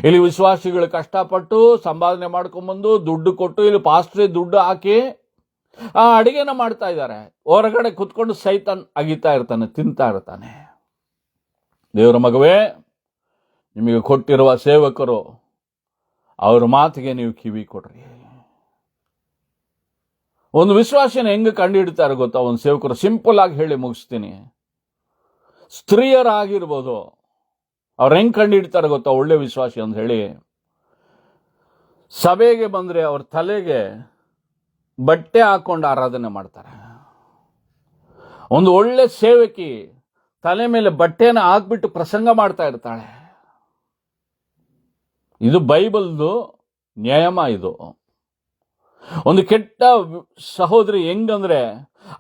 ಇಲ್ಲಿ ವಿಶ್ವಾಸಿಗಳು ಕಷ್ಟಪಟ್ಟು ಸಂಪಾದನೆ ಮಾಡ್ಕೊಂಡ್ಬಂದು ದುಡ್ಡು ಕೊಟ್ಟು ಇಲ್ಲಿ ಪಾಸ್ಟ್ರಿ ದುಡ್ಡು ಹಾಕಿ ಆ ಅಡಿಗೆನ ಮಾಡ್ತಾ ಇದ್ದಾರೆ. ಹೊರಗಡೆ ಕುತ್ಕೊಂಡು ಸೈತಾನ್ ಅಗಿತಾ ಇರ್ತಾನೆ, ತಿಂತಾ ಇರ್ತಾನೆ. ದೇವರ ಮಗವೇ, ನಿಮಗೆ ಕೊಟ್ಟಿರುವ ಸೇವಕರು ಅವ್ರ ಮಾತಿಗೆ ನೀವು ಕಿವಿ ಕೊಡ್ರಿ. ಒಂದು ವಿಶ್ವಾಸನ ಹೆಂಗೆ ಕಂಡು ಹಿಡಿತಾರೆ ಗೊತ್ತಾ ಒಂದು ಸೇವಕರು? ಸಿಂಪಲ್ ಆಗಿ ಹೇಳಿ ಮುಗಿಸ್ತೀನಿ. ಸ್ತ್ರೀಯರಾಗಿರ್ಬೋದು, ಅವ್ರು ಹೆಂಗ್ ಕಂಡು ಹಿಡಿತಾರೆ ಗೊತ್ತಾ ಒಳ್ಳೆ ವಿಶ್ವಾಸಿ ಅಂತ ಹೇಳಿ? ಸಭೆಗೆ ಬಂದ್ರೆ ಅವ್ರ ತಲೆಗೆ ಬಟ್ಟೆ ಹಾಕೊಂಡು ಆರಾಧನೆ ಮಾಡ್ತಾರೆ. ಒಂದು ಒಳ್ಳೆ ಸೇವಕಿ ತಲೆ ಮೇಲೆ ಬಟ್ಟೆನ ಹಾಕ್ಬಿಟ್ಟು ಪ್ರಸಂಗ ಮಾಡ್ತಾ ಇರ್ತಾಳೆ. ಇದು ಬೈಬಲ್ದು ನಿಯಮ. ಇದು ಒಂದು ಕೆಟ್ಟ ಸಹೋದರಿ ಹೆಂಗಂದ್ರೆ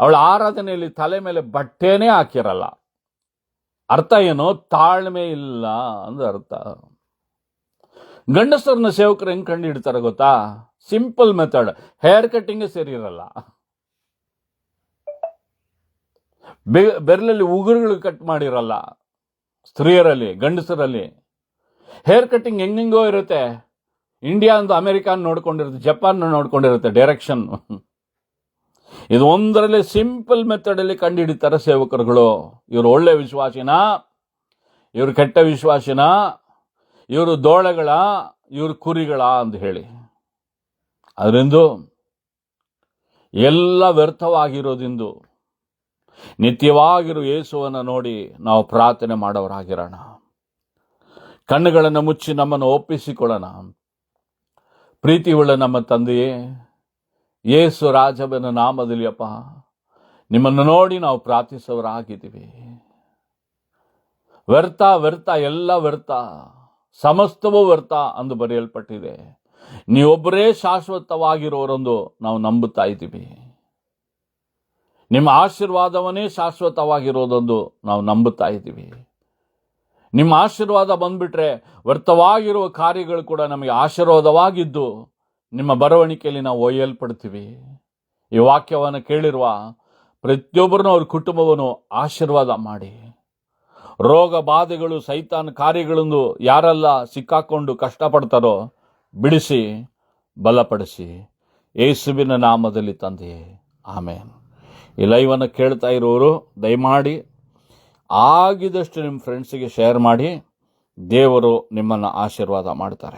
ಅವಳ ಆರಾಧನೆಯಲ್ಲಿ ತಲೆ ಮೇಲೆ ಬಟ್ಟೆನೇ ಹಾಕಿರಲ್ಲ. ಅರ್ಥ ಏನು? ತಾಳ್ಮೆ ಇಲ್ಲ ಅಂದ್ರೆ ಅರ್ಥ. ಗಂಡಸರನ್ನ ಸೇವಕರು ಹೆಂಗ್ ಕಂಡು ಹಿಡ್ತಾರೆ ಗೊತ್ತಾ? Simple method. ಹೇರ್ ಕಟ್ಟಿಂಗ್ ಸರಿ ಇರಲ್ಲ, ಬೆರಳಲ್ಲಿ ಉಗುರುಗಳು ಕಟ್ ಮಾಡಿರಲ್ಲ. ಸ್ತ್ರೀಯರಲ್ಲಿ, ಗಂಡಸರಲ್ಲಿ ಹೇರ್ ಕಟ್ಟಿಂಗ್ ಹೆಂಗೋ ಇರುತ್ತೆ. ಇಂಡಿಯಾ ಅಂತ ಅಮೆರಿಕಾನ್ ನೋಡ್ಕೊಂಡಿರುತ್ತೆ, ಜಪಾನ್ ನೋಡ್ಕೊಂಡಿರುತ್ತೆ ಡೈರೆಕ್ಷನ್. ಇದು ಒಂದರಲ್ಲಿ ಸಿಂಪಲ್ ಮೆಥಡ್ ಅಲ್ಲಿ ಕಂಡು ಹಿಡಿತಾರೆ ಸೇವಕರುಗಳು. ಇವರು ಒಳ್ಳೆ ವಿಶ್ವಾಸಿನ, ಇವರು ಕೆಟ್ಟ ವಿಶ್ವಾಸಿನ, ಇವರು ದೋಳೆಗಳ, ಇವರು ಕುರಿಗಳ ಅಂತ ಹೇಳಿ. ಅದರಿಂದ ಎಲ್ಲ ವ್ಯರ್ಥವಾಗಿರೋದಿಂದು ನಿತ್ಯವಾಗಿರೋ ಯೇಸುವನ್ನು ನೋಡಿ ನಾವು ಪ್ರಾರ್ಥನೆ ಮಾಡೋರಾಗಿರೋಣ. ಕಣ್ಣುಗಳನ್ನು ಮುಚ್ಚಿ ನಮ್ಮನ್ನು ಒಪ್ಪಿಸಿಕೊಳ್ಳೋಣ. ಪ್ರೀತಿಯುಳ್ಳ ನಮ್ಮ ತಂದೆಯೇ, ಯೇಸು ರಾಜವನ ನಾಮದಲ್ಲಿ ಅಪ್ಪ, ನಿಮ್ಮನ್ನು ನೋಡಿ ನಾವು ಪ್ರಾರ್ಥಿಸೋರಾಗಿದ್ದೀವಿ. ವ್ಯರ್ಥ ವ್ಯರ್ಥ ಎಲ್ಲ ವ್ಯರ್ಥ, ಸಮಸ್ತವೂ ವ್ಯರ್ಥ ಎಂದು ಬರೆಯಲ್ಪಟ್ಟಿದೆ. ನೀವೊಬ್ಬರೇ ಶಾಶ್ವತವಾಗಿರೋರೆಂದು ನಾವು ನಂಬುತ್ತಾ ಇದ್ದೀವಿ. ನಿಮ್ಮ ಆಶೀರ್ವಾದವನ್ನೇ ಶಾಶ್ವತವಾಗಿರೋದೊಂದು ನಾವು ನಂಬುತ್ತಾ ಇದ್ದೀವಿ. ನಿಮ್ಮ ಆಶೀರ್ವಾದ ಬಂದ್ಬಿಟ್ರೆ ವ್ಯರ್ಥವಾಗಿರುವ ಕಾರ್ಯಗಳು ಕೂಡ ನಮಗೆ ಆಶೀರ್ವಾದವಾಗಿದ್ದು ನಿಮ್ಮ ಬರವಣಿಗೆಯಲ್ಲಿ ನಾವು ಒಯ್ಯಲ್ಪಡ್ತೀವಿ. ಈ ವಾಕ್ಯವನ್ನು ಕೇಳಿರುವ ಪ್ರತಿಯೊಬ್ಬರನ್ನು ಅವ್ರ ಕುಟುಂಬವನ್ನು ಆಶೀರ್ವಾದ ಮಾಡಿ. ರೋಗ ಬಾಧೆಗಳು, ಸೈತಾನ್ ಕಾರ್ಯಗಳನ್ನು ಯಾರೆಲ್ಲ ಸಿಕ್ಕಾಕೊಂಡು ಕಷ್ಟಪಡ್ತಾರೋ ಬಿಡಿಸಿ, ಬಲಪಡಿಸಿ, ಯೇಸುವಿನ ನಾಮದಲ್ಲಿ ತಂದೆಯೇ, ಆಮೇನ್. ಈ ಲೈವನ್ನು ಕೇಳ್ತಾ ಇರೋರು ದಯಮಾಡಿ ಆಗಿದಷ್ಟು ನಿಮ್ಮ ಫ್ರೆಂಡ್ಸಿಗೆ ಶೇರ್ ಮಾಡಿ. ದೇವರು ನಿಮ್ಮನ್ನು ಆಶೀರ್ವಾದ ಮಾಡ್ತಾರೆ.